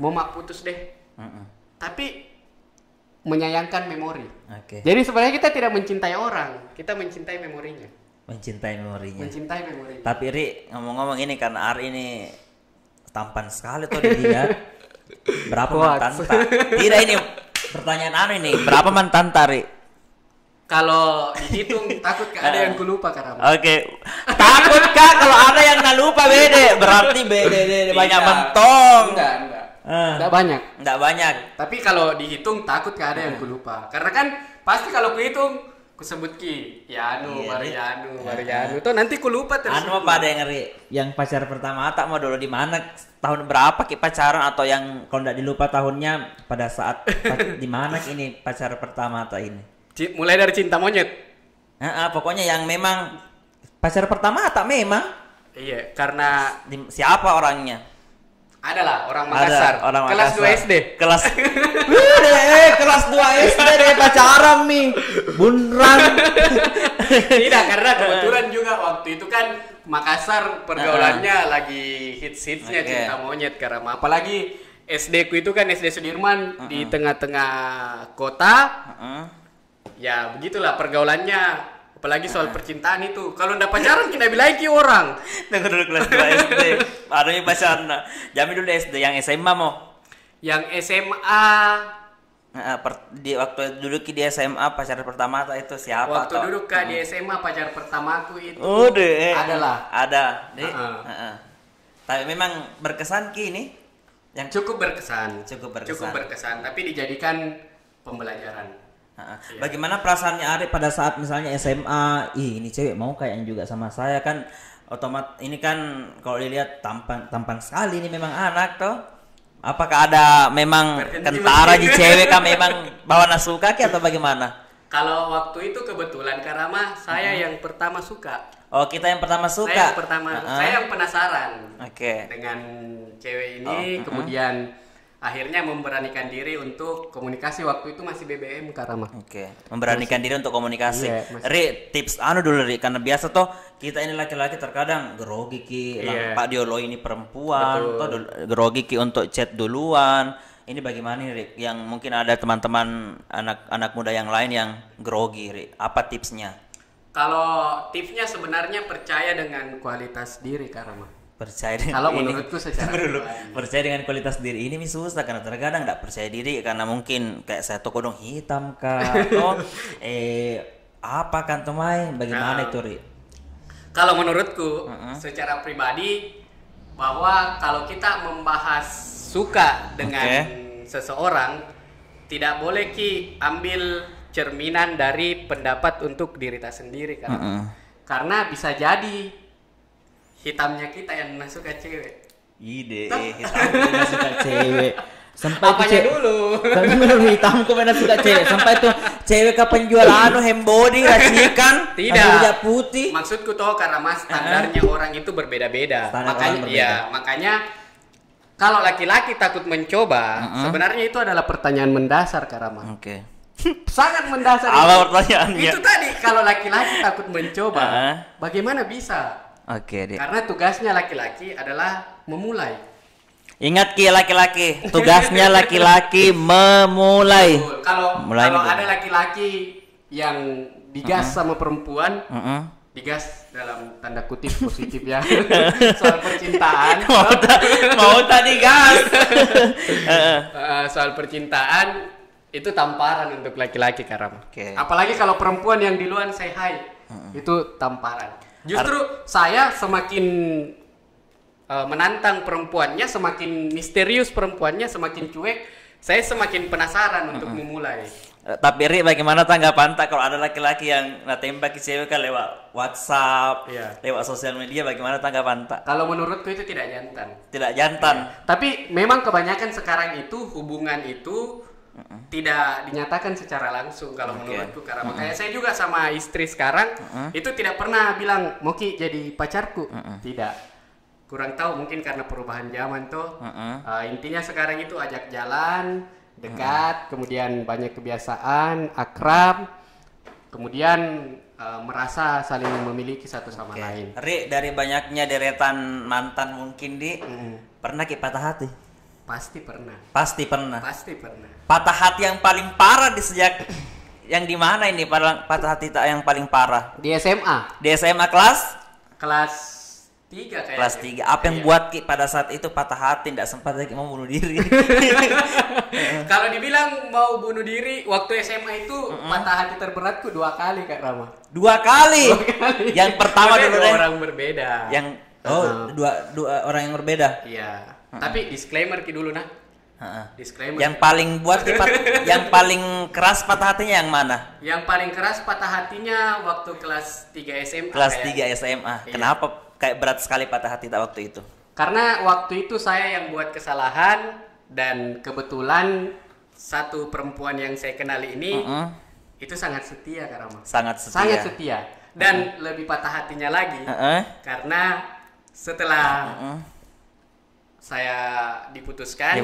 mau mak putus deh. Tapi menyayangkan memori. Jadi sebenarnya kita tidak mencintai orang, kita mencintai memorinya. Mencintai memorinya. Tapi Ri, ngomong-ngomong ini karena Ari ini tampan sekali tuh dilihat. Berapa mantan tak? Tidak, ini pertanyaan ini. Berapa mantan Ri? Kalau dihitung takut ada yang lupa, Karama. Takut Kak kalau ada yang lupa bede. Berarti bede banyak mentong. Enggak banyak. Tapi kalau dihitung takut ada yang lupa. Karena kan pasti kalau kuhitung kusebut Ki, Marianu. Tuh nanti ku lupa terus. Apa ada yang ngeri? Yang pacar pertama tak mau dulu di mana? Tahun berapa Ki pacaran, atau yang kalau enggak dilupa tahunnya pada saat di mana ini pacar pertama tak ini? Mulai dari cinta monyet. Pokoknya yang memang pacar pertama tak memang. Iya, karena siapa orangnya? Adalah orang Makassar. Kelas 2 SD. Kelas 2 SD deh pacaran Mi. Bunran. Tidak, karena kebetulan juga waktu itu kan Makassar pergaulannya lagi hits-hitsnya cinta monyet, Karama. Apalagi SD ku itu kan SD Sudirman di tengah-tengah kota. Ya begitulah pergaulannya. Apalagi soal percintaan itu. Kalau ndak pacaran kita bilang ki orang. Tunggu dulu, kelas 2 SD. Adanya pacaran. Jami dulu SD, yang SMA mau. Yang SMA di waktu duduk di SMA pacar pertama itu siapa? Waktu duduk di SMA pacar pertamaku itu ada. Tapi memang berkesan Ki ini. Yang cukup berkesan, tapi dijadikan pembelajaran. Bagaimana perasaannya Ari pada saat misalnya SMA, ini cewek mau kayaknya juga sama saya kan, otomatis ini kan kalau dilihat tampan sekali ini memang anak toh. Apakah ada memang kentara di cewek kan memang bawa nasuka atau bagaimana? Kalau waktu itu kebetulan Karama saya yang pertama suka. Oh, kita yang pertama suka. Saya yang penasaran. Dengan cewek ini, kemudian akhirnya memberanikan diri untuk komunikasi. Waktu itu masih BBM, Karama. Memberanikan diri untuk komunikasi. Ri, tips dulu Ri, karena biasa toh kita ini laki-laki terkadang grogi Ki, Pak Diolo ini perempuan, toh grogi Ki untuk chat duluan. Ini bagaimana Ri? Yang mungkin ada teman-teman anak muda yang lain yang grogi Ri. Apa tipsnya? Kalau tipsnya sebenarnya percaya dengan kualitas diri, Karama. Kalau menurutku secara percaya dengan kualitas diri ini susah, karena terkadang nggak percaya diri karena mungkin kayak saya kodong hitam atau apa kan Tomai, bagaimana itu Ri? Kalau menurutku secara pribadi, bahwa kalau kita membahas suka dengan seseorang, tidak boleh Ki ambil cerminan dari pendapat untuk diri kita sendiri kan. Karena bisa jadi hitamnya kita yang suka cewek. Hitamnya suka cewek. Sampai Apanya dulu? Sampai menurut hitam kok mana suka cewek. Sampai tuh cewek ke penjual hembody racikan. Tidak. Putih. Maksudku toh karena mas standarnya orang itu berbeda-beda. Standar Makanya orang berbeda. makanya kalau laki-laki takut mencoba, sebenarnya itu adalah pertanyaan mendasar Karama. Oke. Sangat mendasar. Apa pertanyaannya? Itu tadi kalau laki-laki takut mencoba, bagaimana bisa? Oke, Dik. Karena tugasnya laki-laki adalah memulai. Ingat Ki, laki-laki, tugasnya laki-laki memulai. Betul. Kalau ada laki-laki yang digas sama perempuan, digas dalam tanda kutip positif ya, soal percintaan. Mau tadi gas. Soal percintaan itu tamparan untuk laki-laki Karam. Oke. Apalagi kalau perempuan yang di luar say hi, itu tamparan. Justru saya semakin menantang perempuannya, semakin misterius perempuannya, semakin cuek, saya semakin penasaran untuk memulai. Tapi Ri, bagaimana tanggapan tak kalau ada laki-laki yang tembak cewek kan lewat WhatsApp, lewat sosial media, bagaimana tanggapan tak? Kalau menurutku itu tidak jantan. Tidak jantan. Tapi memang kebanyakan sekarang itu hubungan itu tidak dinyatakan secara langsung kalau menurutku, karena makanya saya juga sama istri sekarang itu tidak pernah bilang Moki jadi pacarku, tidak. Kurang tahu mungkin karena perubahan zaman tuh. Intinya sekarang itu ajak jalan, dekat, kemudian banyak kebiasaan, akrab, kemudian merasa saling memiliki satu sama lain. Ri, dari banyaknya deretan mantan mungkin pernah patah hati? Pasti pernah. Pasti pernah. Pasti pernah. Patah hati yang paling parah di sejak yang di mana ini patah hati yang paling parah? Di SMA. Di SMA kelas 3 kayaknya. Kelas 3. Apa yang buat Ki pada saat itu patah hati, tidak sempat lagi mau bunuh diri? Kalau dibilang mau bunuh diri waktu SMA itu patah hati terberatku 2 kali Kak Rama. 2 kali. Yang pertama dulu deh. Orang berbeda. Yang dua orang yang berbeda. Iya. Tapi disclaimer Ki dulu nah. Disclaimer. Yang paling buat Ki yang paling keras patah hatinya yang mana? Yang paling keras patah hatinya waktu kelas 3 SMA. Kelas 3 SMA. Iya. Kenapa kayak berat sekali patah hati tak waktu itu? Karena waktu itu saya yang buat kesalahan dan kebetulan satu perempuan yang saya kenali ini itu sangat setia Kak Rama. Sangat setia. Sangat setia. Dan lebih patah hatinya lagi karena setelah saya diputuskan,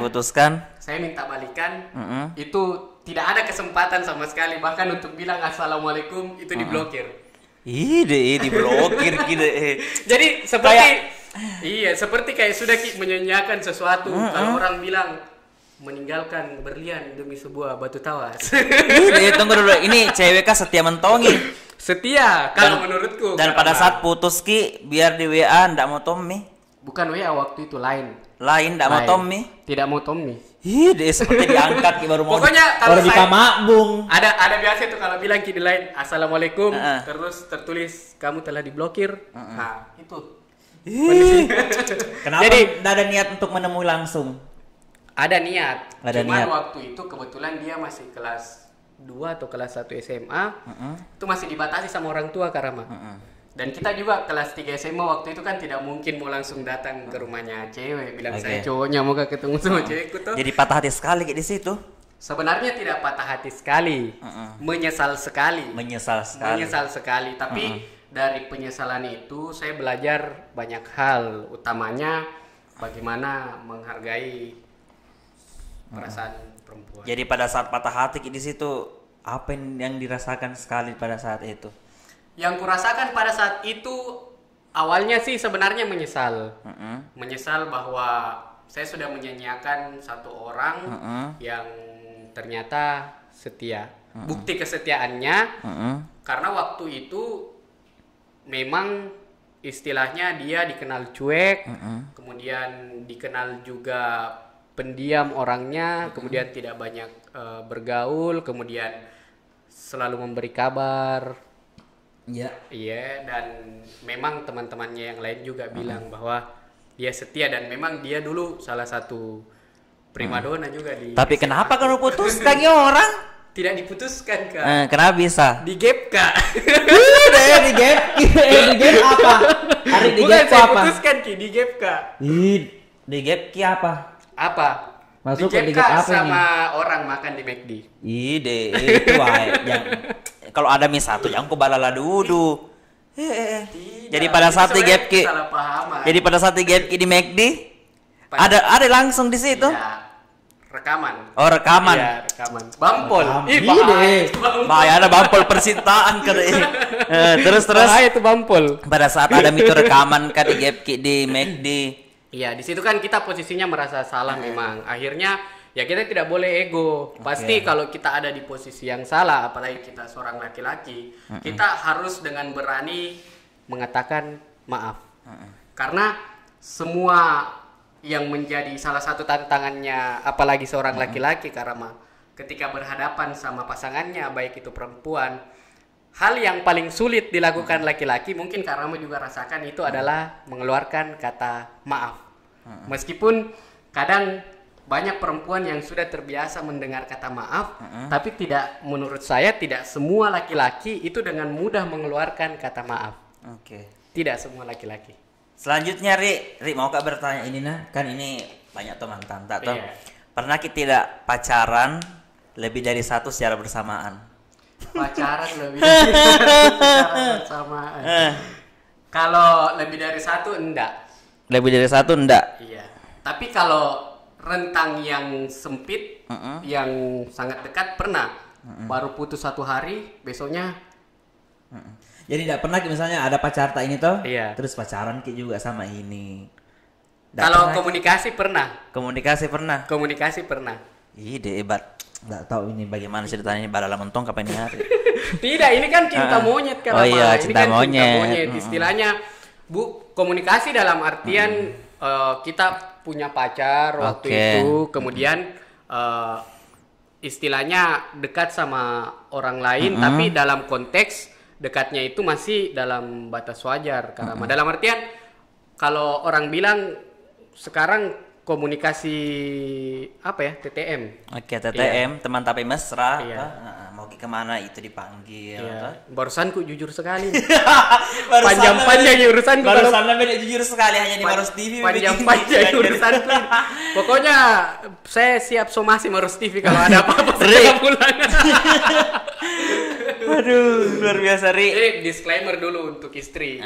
saya minta balikan, itu tidak ada kesempatan sama sekali bahkan untuk bilang assalamualaikum itu diblokir. Diblokir gitu. Jadi seperti kayak sudah menyanyiakan sesuatu. Kalau orang bilang meninggalkan berlian demi sebuah batu tawas. Tunggu dulu, ini cewek kah setia mentongi? Setia kalau menurutku. Dan pada saat putus Ki, biar di WA ndak mau Tommy. Bukan WA waktu itu lain ndak mau Tommy. Tidak mau Tommy. Seperti diangkat Ki baru mau. Pokoknya kalau di Kamakbung. Ada biasa tuh kalau bilang Ki di lain assalamualaikum terus tertulis kamu telah diblokir. Nah, itu. Kenapa Jadi ndak ada niat untuk menemui langsung? Ada niat. Cuman niat. waktu itu kebetulan dia masih kelas 2 atau kelas 1 SMA. Itu masih dibatasi sama orang tua Karama. Dan kita juga kelas 3 SMA waktu itu kan tidak mungkin mau langsung datang ke rumahnya cewek bilang saya cowoknya mau ketemu sama cewekku tuh. Jadi patah hati sekali di situ. Sebenarnya tidak patah hati sekali. Menyesal sekali. Menyesal sekali. Tapi dari penyesalan itu saya belajar banyak hal, utamanya bagaimana menghargai perasaan perempuan. Jadi pada saat patah hati di situ apa yang dirasakan sekali pada saat itu? Yang kurasakan pada saat itu awalnya sih sebenarnya menyesal. Menyesal bahwa saya sudah menyanyiakan satu orang yang ternyata setia. Bukti kesetiaannya karena waktu itu memang istilahnya dia dikenal cuek, kemudian dikenal juga pendiam orangnya, kemudian tidak banyak bergaul, kemudian selalu memberi kabar. Iya, dan memang teman-temannya yang lain juga bilang bahwa dia setia dan memang dia dulu salah satu primadona juga di. Tapi kenapa kalau putuskan orang? Tidak diputuskan Kak. Kenapa bisa? Di gap Kak. Di gap. Di gap apa? Hari di Bukan gap saya apa? putuskan Ki, di gap Kak. Di gap Ki apa? Apa? Masuk ke Dijeka digigit apa sama ini? orang makan di McD. Ide itu wae yang kalau ada mie satu yang ku balala dudu. Jadi pada saat di gap ki. Kesalahpahaman. Jadi pada saat di gap ki di McD ada langsung di situ. Iya, rekaman. Oh, rekaman. Iya, rekaman. Bampol. Ih, Ide. bahaya itu bampol. Bahaya ada bampol percintaan kan. Terus Bahaya itu bampol. pada saat ada itu rekaman kan di gap ki di McD. Iya, di situ kan kita posisinya merasa salah memang. Akhirnya ya kita tidak boleh ego. Pasti kalau kita ada di posisi yang salah, apalagi kita seorang laki-laki, kita harus dengan berani mengatakan maaf. Karena semua yang menjadi salah satu tantangannya, apalagi seorang laki-laki, karena ketika berhadapan sama pasangannya, baik itu perempuan, hal yang paling sulit dilakukan laki-laki, mungkin Karama juga rasakan, itu adalah mengeluarkan kata maaf. Meskipun kadang banyak perempuan yang sudah terbiasa mendengar kata maaf, tapi menurut saya tidak semua laki-laki itu dengan mudah mengeluarkan kata maaf. Oke. Tidak semua laki-laki. Selanjutnya Ri mau kak bertanya ini kan ini banyak teman tante toh. Iya. Pernah kita tidak pacaran lebih dari satu secara bersamaan? Pacaran lebih dari satu secara bersamaan. Kalau lebih dari satu enggak. Lebih dari satu enggak? Iya. Tapi kalau rentang yang sempit, yang sangat dekat pernah. Baru putus 1 hari, besoknya. Jadi tidak pernah misalnya ada pacar tak ini toh? Iya. Terus pacaran ki juga sama ini. Nggak Kalau pernah, komunikasi pernah. Komunikasi pernah? Komunikasi pernah. Ide hebat. nggak tahu ini Bagaimana ceritanya ini badala mentong kapan ini hari? Tidak, ini kan cinta monyet kan. Oh iya, ini cinta kan monyet. Istilahnya, Bu, komunikasi dalam artian kita punya pacar waktu Oke. itu, kemudian istilahnya dekat sama orang lain, tapi dalam konteks dekatnya itu masih dalam batas wajar. Karena dalam artian kalau orang bilang sekarang komunikasi apa ya, TTM. Oke, TTM, teman tapi mesra. Iya. Mau kemana itu dipanggil. Iya. Barusan ku jujur sekali. Barusan Panjang-panjang urusanku kalau Barusan beda jujur sekali hanya di Maros TV. panjang urusanku. Pokoknya saya siap somasi Maros TV kalau ada apa-apa saya pulang. Waduh, luar biasa Ri. Jadi disclaimer dulu untuk istri.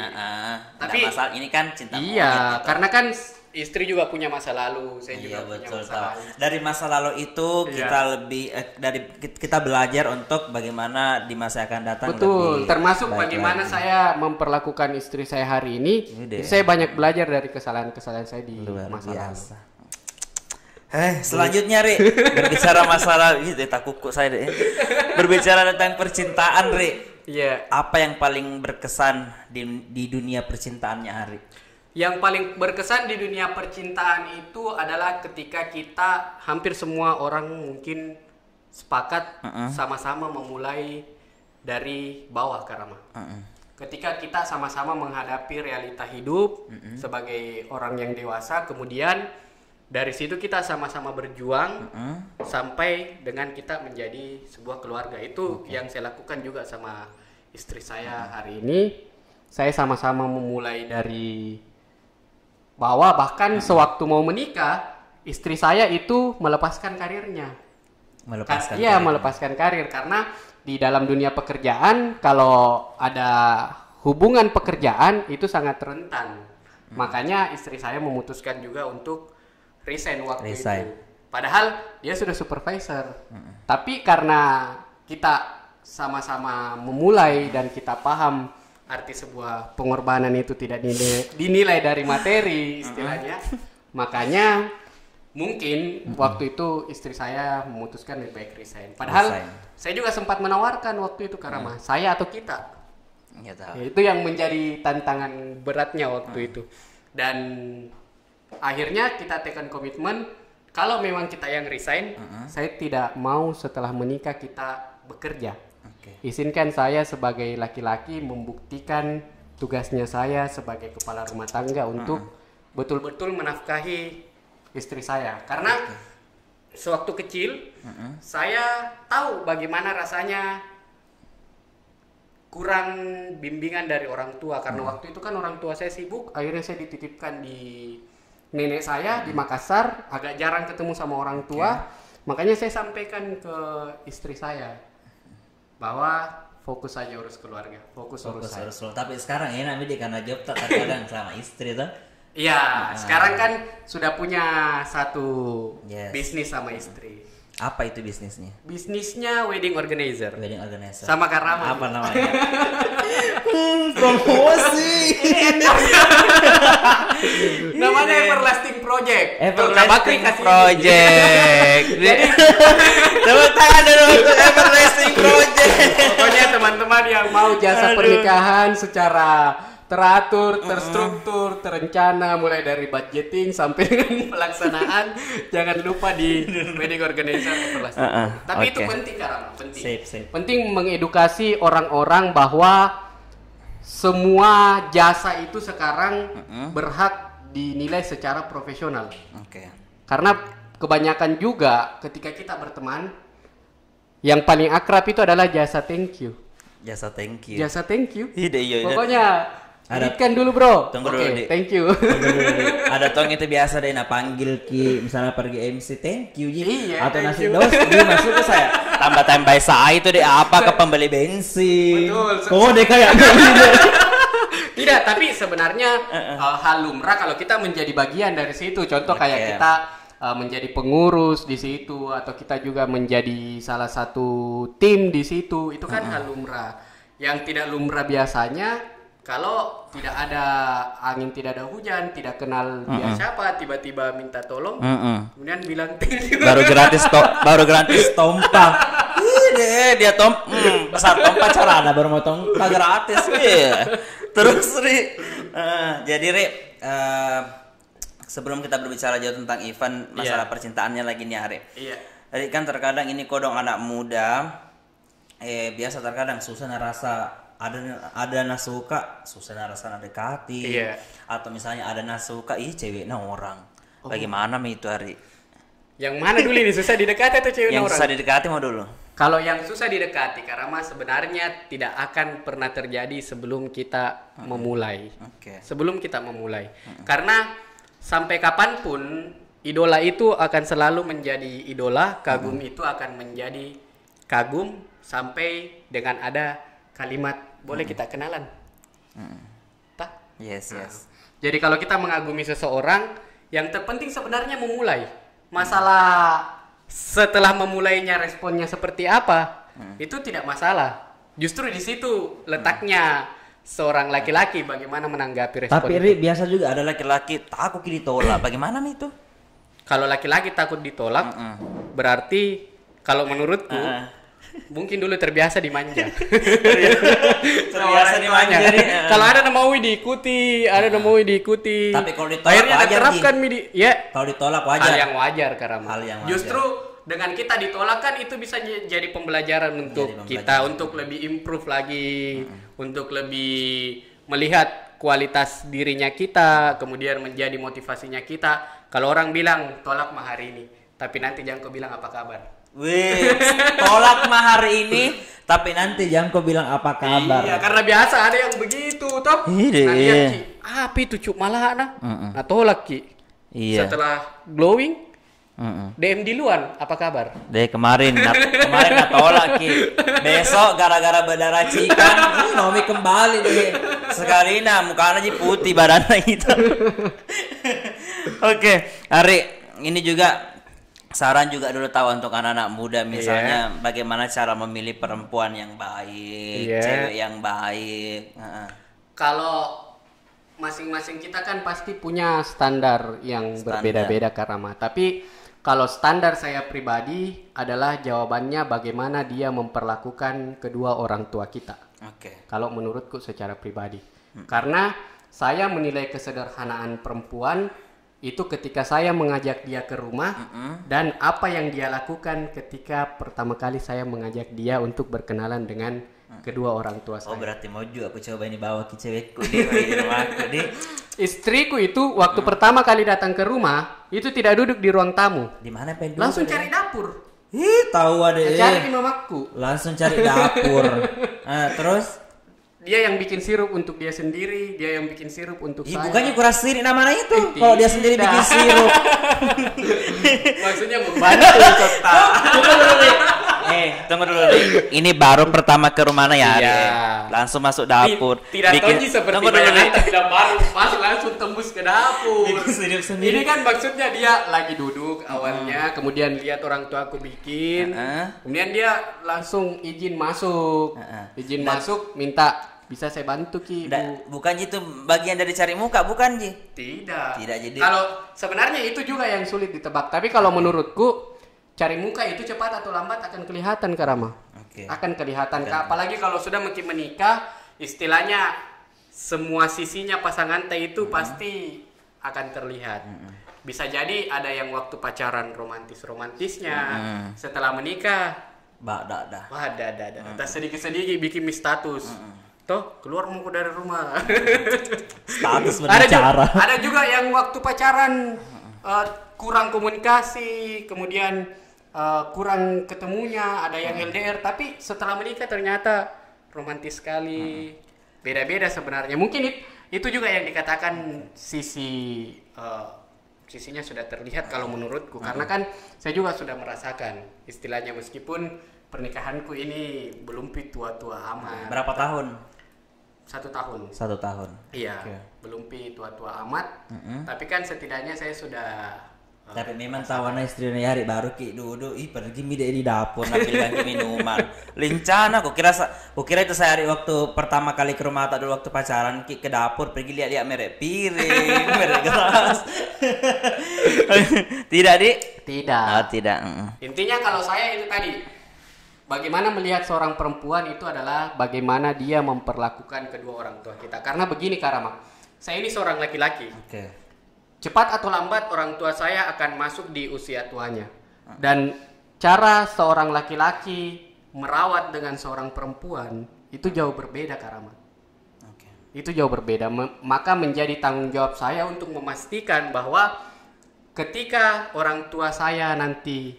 Tapi masalah ini kan cinta Iya, karena kan istri juga punya masa lalu, saya Iya juga punya betul masa tahu. lalu. Dari masa lalu itu Iya. kita lebih kita belajar untuk bagaimana di masa yang akan datang. Betul, lebih termasuk baik bagaimana lagi. saya memperlakukan istri saya hari ini. Ini deh. Saya banyak belajar dari kesalahan-kesalahan saya di Luar masa lalu. biasa. Selanjutnya Ri, berbicara masalah itu tak kuku saya deh. Berbicara tentang percintaan Ri. Iya. Apa yang paling berkesan di dunia percintaannya Hari? Yang paling berkesan di dunia percintaan itu adalah ketika kita hampir semua orang mungkin sepakat sama-sama memulai dari bawah, Karama. Ketika kita sama-sama menghadapi realita hidup sebagai orang yang dewasa, kemudian dari situ kita sama-sama berjuang sampai dengan kita menjadi sebuah keluarga. Itu yang saya lakukan juga sama istri saya hari ini. Saya sama-sama memulai dari bawah, bahkan sewaktu mau menikah, istri saya itu melepaskan karirnya. Melepaskan karir karena di dalam dunia pekerjaan kalau ada hubungan pekerjaan itu sangat rentan. Makanya istri saya memutuskan juga untuk resign waktu itu. Padahal dia sudah supervisor. Tapi karena kita sama-sama memulai dan kita paham arti sebuah pengorbanan itu tidak dinilai dari materi istilahnya. Makanya mungkin waktu itu istri saya memutuskan lebih baik resign. Padahal saya juga sempat menawarkan waktu itu karena saya atau kita. Ya, itu yang menjadi tantangan beratnya waktu itu. Dan akhirnya kita tekan komitmen kalau memang kita yang resign, saya tidak mau setelah menikah kita bekerja. Izinkan saya sebagai laki-laki membuktikan tugasnya saya sebagai kepala rumah tangga untuk betul-betul menafkahi istri saya. Karena sewaktu kecil saya tahu bagaimana rasanya kurang bimbingan dari orang tua. Karena waktu itu kan orang tua saya sibuk, akhirnya saya dititipkan di nenek saya di Makassar, agak jarang ketemu sama orang tua. Makanya saya sampaikan ke istri saya bahwa fokus saja urus keluarga, fokus urus saya. Tapi sekarang enak dia karena job tak kadang sama istri tuh. Iya, sekarang kan sudah punya satu bisnis sama istri. Apa itu bisnisnya? Bisnisnya wedding organizer. Wedding organizer. Sama Karama. Apa namanya? Promosi. Namanya Everlasting Project. Everlasting Project. Jadi tepuk tangan dulu untuk Everlasting Project. Pokoknya teman-teman yang mau jasa pernikahan secara teratur, terstruktur, terencana, mulai dari budgeting sampai dengan pelaksanaan, jangan lupa di wedding organizer Everlasting. Tapi itu penting Karama, penting. Penting mengedukasi orang-orang bahwa semua jasa itu sekarang berhak dinilai secara profesional. Karena kebanyakan juga ketika kita berteman, yang paling akrab itu adalah jasa thank you. Jasa thank you. Jasa thank you. Iya. Pokoknya Aditkan dulu bro. Tunggu dulu, Dik. Thank you. Ada tong itu biasa deh, panggil ki misalnya pergi MC thank you ji. Iya, atau thank nasi you. dos dia masuk ke saya tambah saya itu deh apa ke pembeli bensin. Betul. Oh deh kayak Tidak, tapi sebenarnya hal lumrah kalau kita menjadi bagian dari situ. Contoh kayak kita menjadi pengurus di situ atau kita juga menjadi salah satu tim di situ, itu kan hal lumrah. Yang tidak lumrah biasanya kalau tidak ada angin, tidak ada hujan, tidak kenal dia siapa, tiba-tiba minta tolong, kemudian bilang thank you. baru gratis tompa. Ih dia besar tompa carana baru mau tompa gratis. Terus Ri, jadi Ri, sebelum kita berbicara jauh tentang event masalah percintaannya lagi nih Ari. Iya. Jadi kan terkadang ini kodong anak muda, biasa terkadang susah ngerasa ada nasuka, susah ngerasa dekati. Iya. Atau misalnya ada nasuka, ceweknya orang. Bagaimana Mi itu Ari? Yang mana dulu ini susah didekati atau cewek Yang orang? susah didekati mau dulu. Kalau yang susah didekati, karena sebenarnya tidak akan pernah terjadi sebelum kita memulai. Sebelum kita memulai. Karena sampai kapanpun idola itu akan selalu menjadi idola, kagum itu akan menjadi kagum sampai dengan ada kalimat boleh kita kenalan. Yes. Jadi kalau kita mengagumi seseorang, yang terpenting sebenarnya memulai. Masalah setelah memulainya responnya seperti apa, itu tidak masalah. Justru di situ letaknya seorang laki-laki bagaimana menanggapi respon. Tapi Ri, biasa juga Ada laki-laki takut ditolak. Bagaimana Mi itu? Kalau laki-laki takut ditolak, berarti kalau menurutku mungkin dulu terbiasa dimanja. Terbiasa dimanja. Kalau ada nama diikuti, Tapi kalau ditolak akhirnya wajar, diterapkan kalau ditolak wajar. Hal yang wajar karena Hal yang wajar. justru dengan kita ditolak kan itu bisa jadi pembelajaran untuk kita untuk lebih improve lagi, untuk lebih melihat kualitas dirinya kita, kemudian menjadi motivasinya kita. Kalau orang bilang tolak mah hari ini, tapi nanti jangan kau bilang apa kabar. Wih, tolak mah hari ini, tapi nanti jangan kau bilang apa kabar. Iya, karena biasa ada yang begitu, toh. Nah, lihat Ki, apa itu cuk malah nah tolak Ki. Iya. Setelah glowing, DM di luar, apa kabar? Deh kemarin tolak Ki. Besok gara-gara berdarah cikan, Nomi kembali deh. sekali mukanya aja putih badannya itu. Oke, Ari, ini juga saran juga dulu tahu untuk anak-anak muda misalnya bagaimana cara memilih perempuan yang baik, cewek yang baik. Kalau masing-masing kita kan pasti punya standar yang berbeda-beda Karama. Tapi kalau standar saya pribadi adalah jawabannya bagaimana dia memperlakukan kedua orang tua kita. Kalau menurutku secara pribadi. Karena saya menilai kesederhanaan perempuan itu ketika saya mengajak dia ke rumah dan apa yang dia lakukan ketika pertama kali saya mengajak dia untuk berkenalan dengan kedua orang tua saya. Oh berarti mau juga aku coba ini bawa ke cewekku di rumahku nih. Istriku itu waktu pertama kali datang ke rumah itu tidak duduk di ruang tamu. Di mana pengen Langsung cari dapur. Tahu ada Cari di mamaku. Langsung cari dapur. Terus dia yang bikin sirup untuk dia sendiri, dia yang bikin sirup untuk saya. Bukannya kuras siri namanya itu. Kalau dia sendiri bikin sirup. Maksudnya membantu Cokta. Tunggu dulu. Ini baru pertama ke rumah ya. Iya. Langsung masuk dapur. Tidak tonji seperti bayangkan tidak baru masuk langsung tembus ke dapur. Bikin sirup sendiri. Ini kan maksudnya dia lagi duduk awalnya, kemudian lihat orang tua aku bikin, kemudian dia langsung izin masuk, masuk minta bisa saya bantu Ki. Bukan itu bagian dari cari muka, bukan Ji? Tidak. Jadi kalau sebenarnya itu juga yang sulit ditebak, tapi kalau menurutku cari muka itu cepat atau lambat akan kelihatan Karama. Akan kelihatan. Apalagi kalau sudah makin menikah, istilahnya semua sisinya pasangan teh itu pasti akan terlihat. Bisa jadi ada yang waktu pacaran romantisnya, setelah menikah dah sedikit-sedikit bikin status. Toh keluar mau dari rumah. Status berbicara. Ada juga yang waktu pacaran kurang komunikasi, kemudian kurang ketemunya, ada yang LDR, tapi setelah menikah ternyata romantis sekali. Beda-beda sebenarnya. Mungkin itu juga yang dikatakan sisinya sudah terlihat kalau menurutku, karena kan saya juga sudah merasakan istilahnya, meskipun pernikahanku ini belum tua-tua amat. Berapa tahun? 1 tahun. 1 tahun. Iya, belum tua-tua amat. Tapi kan setidaknya saya sudah. Tapi memang tawana istrinya hari baru Ki duduk, pergi di dapur ambil minuman. Lincana, kok kira itu saya hari waktu pertama kali ke rumah tak dulu waktu pacaran Ki ke dapur pergi lihat merek piring, merek gelas. Tidak, Dik? Tidak. Oh, tidak. Intinya kalau saya itu tadi, bagaimana melihat seorang perempuan itu adalah bagaimana dia memperlakukan kedua orang tua kita. Karena begini Karama, saya ini seorang laki-laki. Cepat atau lambat orang tua saya akan masuk di usia tuanya. Dan cara seorang laki-laki merawat dengan seorang perempuan itu jauh berbeda Karama. Itu jauh berbeda. Maka menjadi tanggung jawab saya untuk memastikan bahwa ketika orang tua saya nanti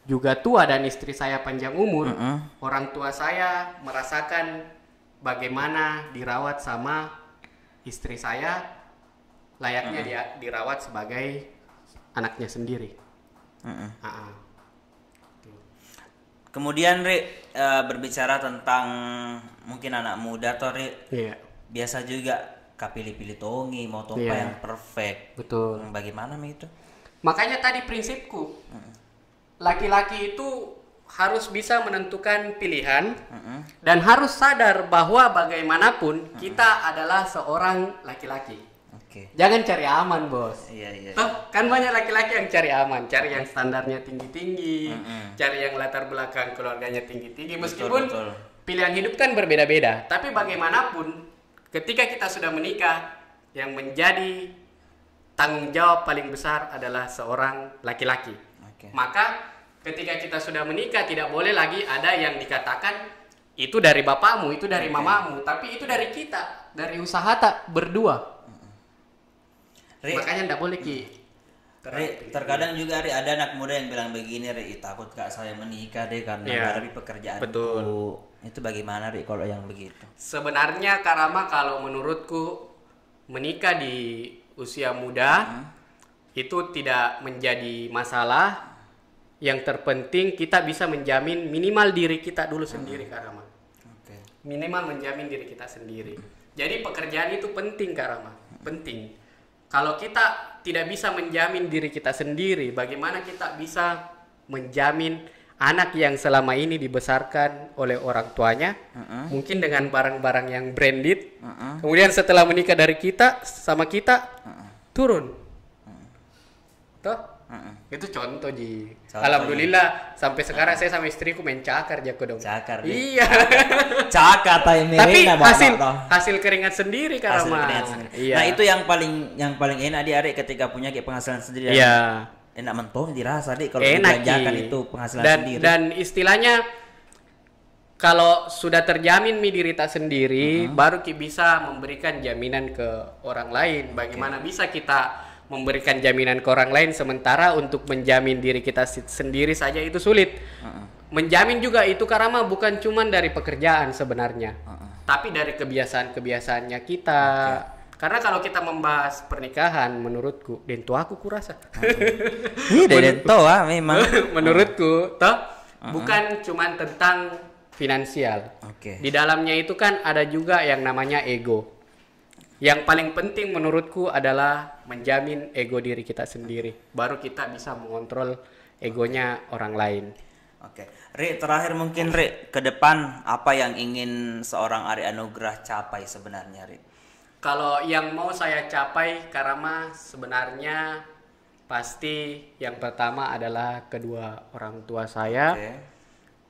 juga tua dan istri saya panjang umur, orang tua saya merasakan bagaimana dirawat sama istri saya, layaknya dia dirawat sebagai anaknya sendiri. Kemudian Rik, berbicara tentang mungkin anak muda toh Rik, biasa juga pilih-pilih tongi, mau tompa yang perfect. Betul. Bagaimana itu? Makanya tadi prinsipku, laki-laki itu harus bisa menentukan pilihan dan harus sadar bahwa bagaimanapun kita adalah seorang laki-laki. Jangan cari aman, Bos. Iya. Toh, kan banyak laki-laki yang cari aman, cari yang standarnya tinggi-tinggi, cari yang latar belakang keluarganya tinggi-tinggi. Meskipun pilihan hidup kan berbeda-beda, tapi bagaimanapun ketika kita sudah menikah, yang menjadi tanggung jawab paling besar adalah seorang laki-laki. Maka ketika kita sudah menikah tidak boleh lagi ada yang dikatakan itu dari bapakmu, itu dari mamamu, tapi itu dari kita, dari usaha tak berdua. Makanya tidak boleh Ki. Terkadang juga ada anak muda yang bilang begini, takut kak saya menikah deh karena dari pekerjaan. Betul. Itu bagaimana kalau yang begitu? Sebenarnya Karama, kalau menurutku menikah di usia muda itu tidak menjadi masalah. Yang terpenting kita bisa menjamin minimal diri kita dulu sendiri Karama. Minimal menjamin diri kita sendiri. Jadi pekerjaan itu penting Karama, penting. Kalau kita tidak bisa menjamin diri kita sendiri, bagaimana kita bisa menjamin anak yang selama ini dibesarkan oleh orang tuanya, mungkin dengan barang-barang yang branded, kemudian setelah menikah dari kita, sama kita, turun. Toh? Itu contoh Ji. Alhamdulillah sampai sekarang saya sama istriku main cakar jago dong. Cakar. Iya. Cakar tapi hasil keringat sendiri Karama. Iya. Nah, itu yang paling enak di Ari ketika punya penghasilan sendiri. Iya. Enak mentong dirasa Dik kalau dibelanjakan itu penghasilan sendiri. Dan istilahnya kalau sudah terjamin diri kita sendiri, baru kita bisa memberikan jaminan ke orang lain. Bagaimana bisa kita memberikan jaminan ke orang lain sementara untuk menjamin diri kita sendiri saja itu sulit. Menjamin juga itu Karama bukan cuma dari pekerjaan sebenarnya. tapi dari kebiasaan-kebiasannya kita. Karena kalau kita membahas pernikahan, menurutku, dento aku kurasa. Iya, dento memang. Menurutku, toh bukan cuman tentang finansial. Di dalamnya itu kan ada juga yang namanya ego. Yang paling penting menurutku adalah menjamin ego diri kita sendiri. Baru kita bisa mengontrol egonya orang lain. Ri, terakhir mungkin Ri, ke depan apa yang ingin seorang Ari Anugrah capai sebenarnya, Ri? Kalau yang mau saya capai, Karama, sebenarnya pasti yang pertama adalah kedua orang tua saya.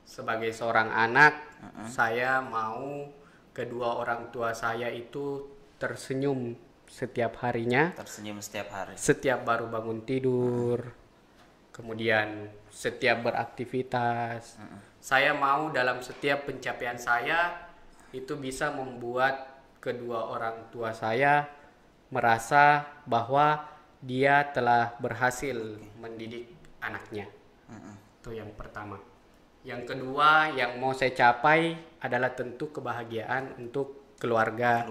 Sebagai seorang anak, saya mau kedua orang tua saya itu tersenyum setiap harinya. Tersenyum setiap hari. Setiap baru bangun tidur. Kemudian setiap beraktivitas. Saya mau dalam setiap pencapaian saya itu bisa membuat kedua orang tua saya merasa bahwa dia telah berhasil mendidik anaknya. Itu yang pertama. Yang kedua yang mau saya capai adalah tentu kebahagiaan untuk keluarga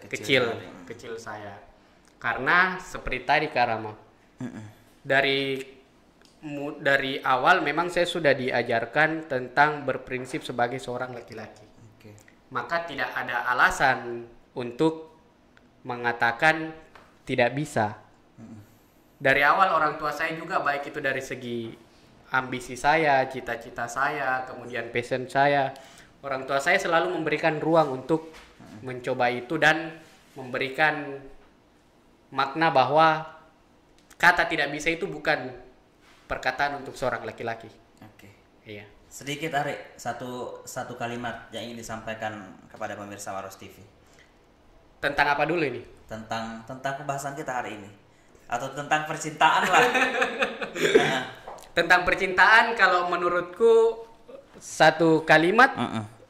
kecil saya. Karena seperti tadi Karama, dari awal memang saya sudah diajarkan tentang berprinsip sebagai seorang laki-laki. Maka tidak ada alasan untuk mengatakan tidak bisa. Dari awal orang tua saya juga, baik itu dari segi ambisi saya, cita-cita saya, kemudian passion saya, orang tua saya selalu memberikan ruang untuk mencoba itu dan memberikan makna bahwa kata tidak bisa itu bukan perkataan untuk seorang laki-laki. Iya. Sedikit Ari, satu kalimat yang ingin disampaikan kepada pemirsa Maros TV. Tentang apa dulu ini? Tentang pembahasan kita hari ini, atau tentang percintaan lah. Tentang percintaan, kalau menurutku satu kalimat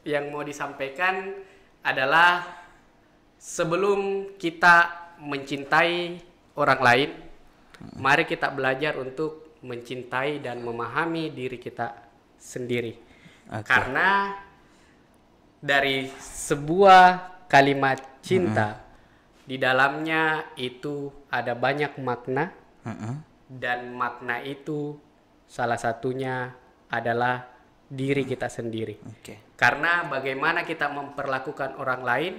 yang mau disampaikan adalah sebelum kita mencintai orang lain, mari kita belajar untuk mencintai dan memahami diri kita sendiri. Karena dari sebuah kalimat cinta, di dalamnya itu ada banyak makna, dan makna itu salah satunya adalah diri kita sendiri. Karena bagaimana kita memperlakukan orang lain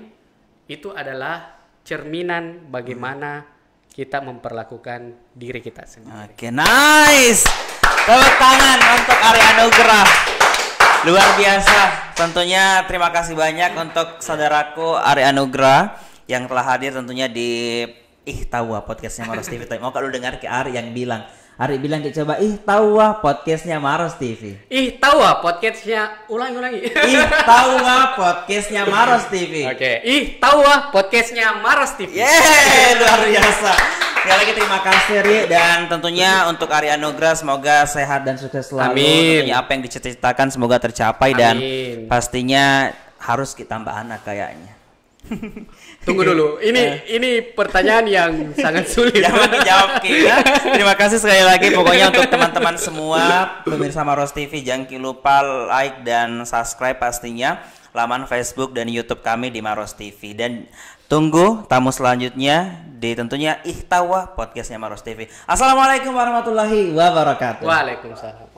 itu adalah cerminan bagaimana kita memperlakukan diri kita sendiri. Nice. Tepuk tangan untuk Ari Anugrah. Luar biasa. Tentunya terima kasih banyak untuk saudaraku Ari Anugrah yang telah hadir tentunya di Tawa podcastnya Maros TV. Mau kalau dengar ke Ari yang bilang, Ari bilang coba Tawa podcastnya Maros TV. Tawa podcastnya, ulangi. Tawa podcastnya Maros TV. Tawa podcastnya Maros TV. Luar biasa. Sekali lagi terima kasih Ri, dan tentunya untuk Ari Anugrah semoga sehat dan sukses selalu. Tentunya apa yang dicita-citakan semoga tercapai. Dan pastinya harus kita tambah anak kayaknya. Tunggu dulu, ini pertanyaan yang sangat sulit. Jangan dijawab ya. Terima kasih sekali lagi pokoknya untuk teman-teman semua pemirsa Maros TV, jangan lupa like dan subscribe pastinya laman Facebook dan YouTube kami di Maros TV, dan tunggu tamu selanjutnya di tentunya Tawa podcastnya Maros TV. Assalamualaikum warahmatullahi wabarakatuh. Waalaikumsalam.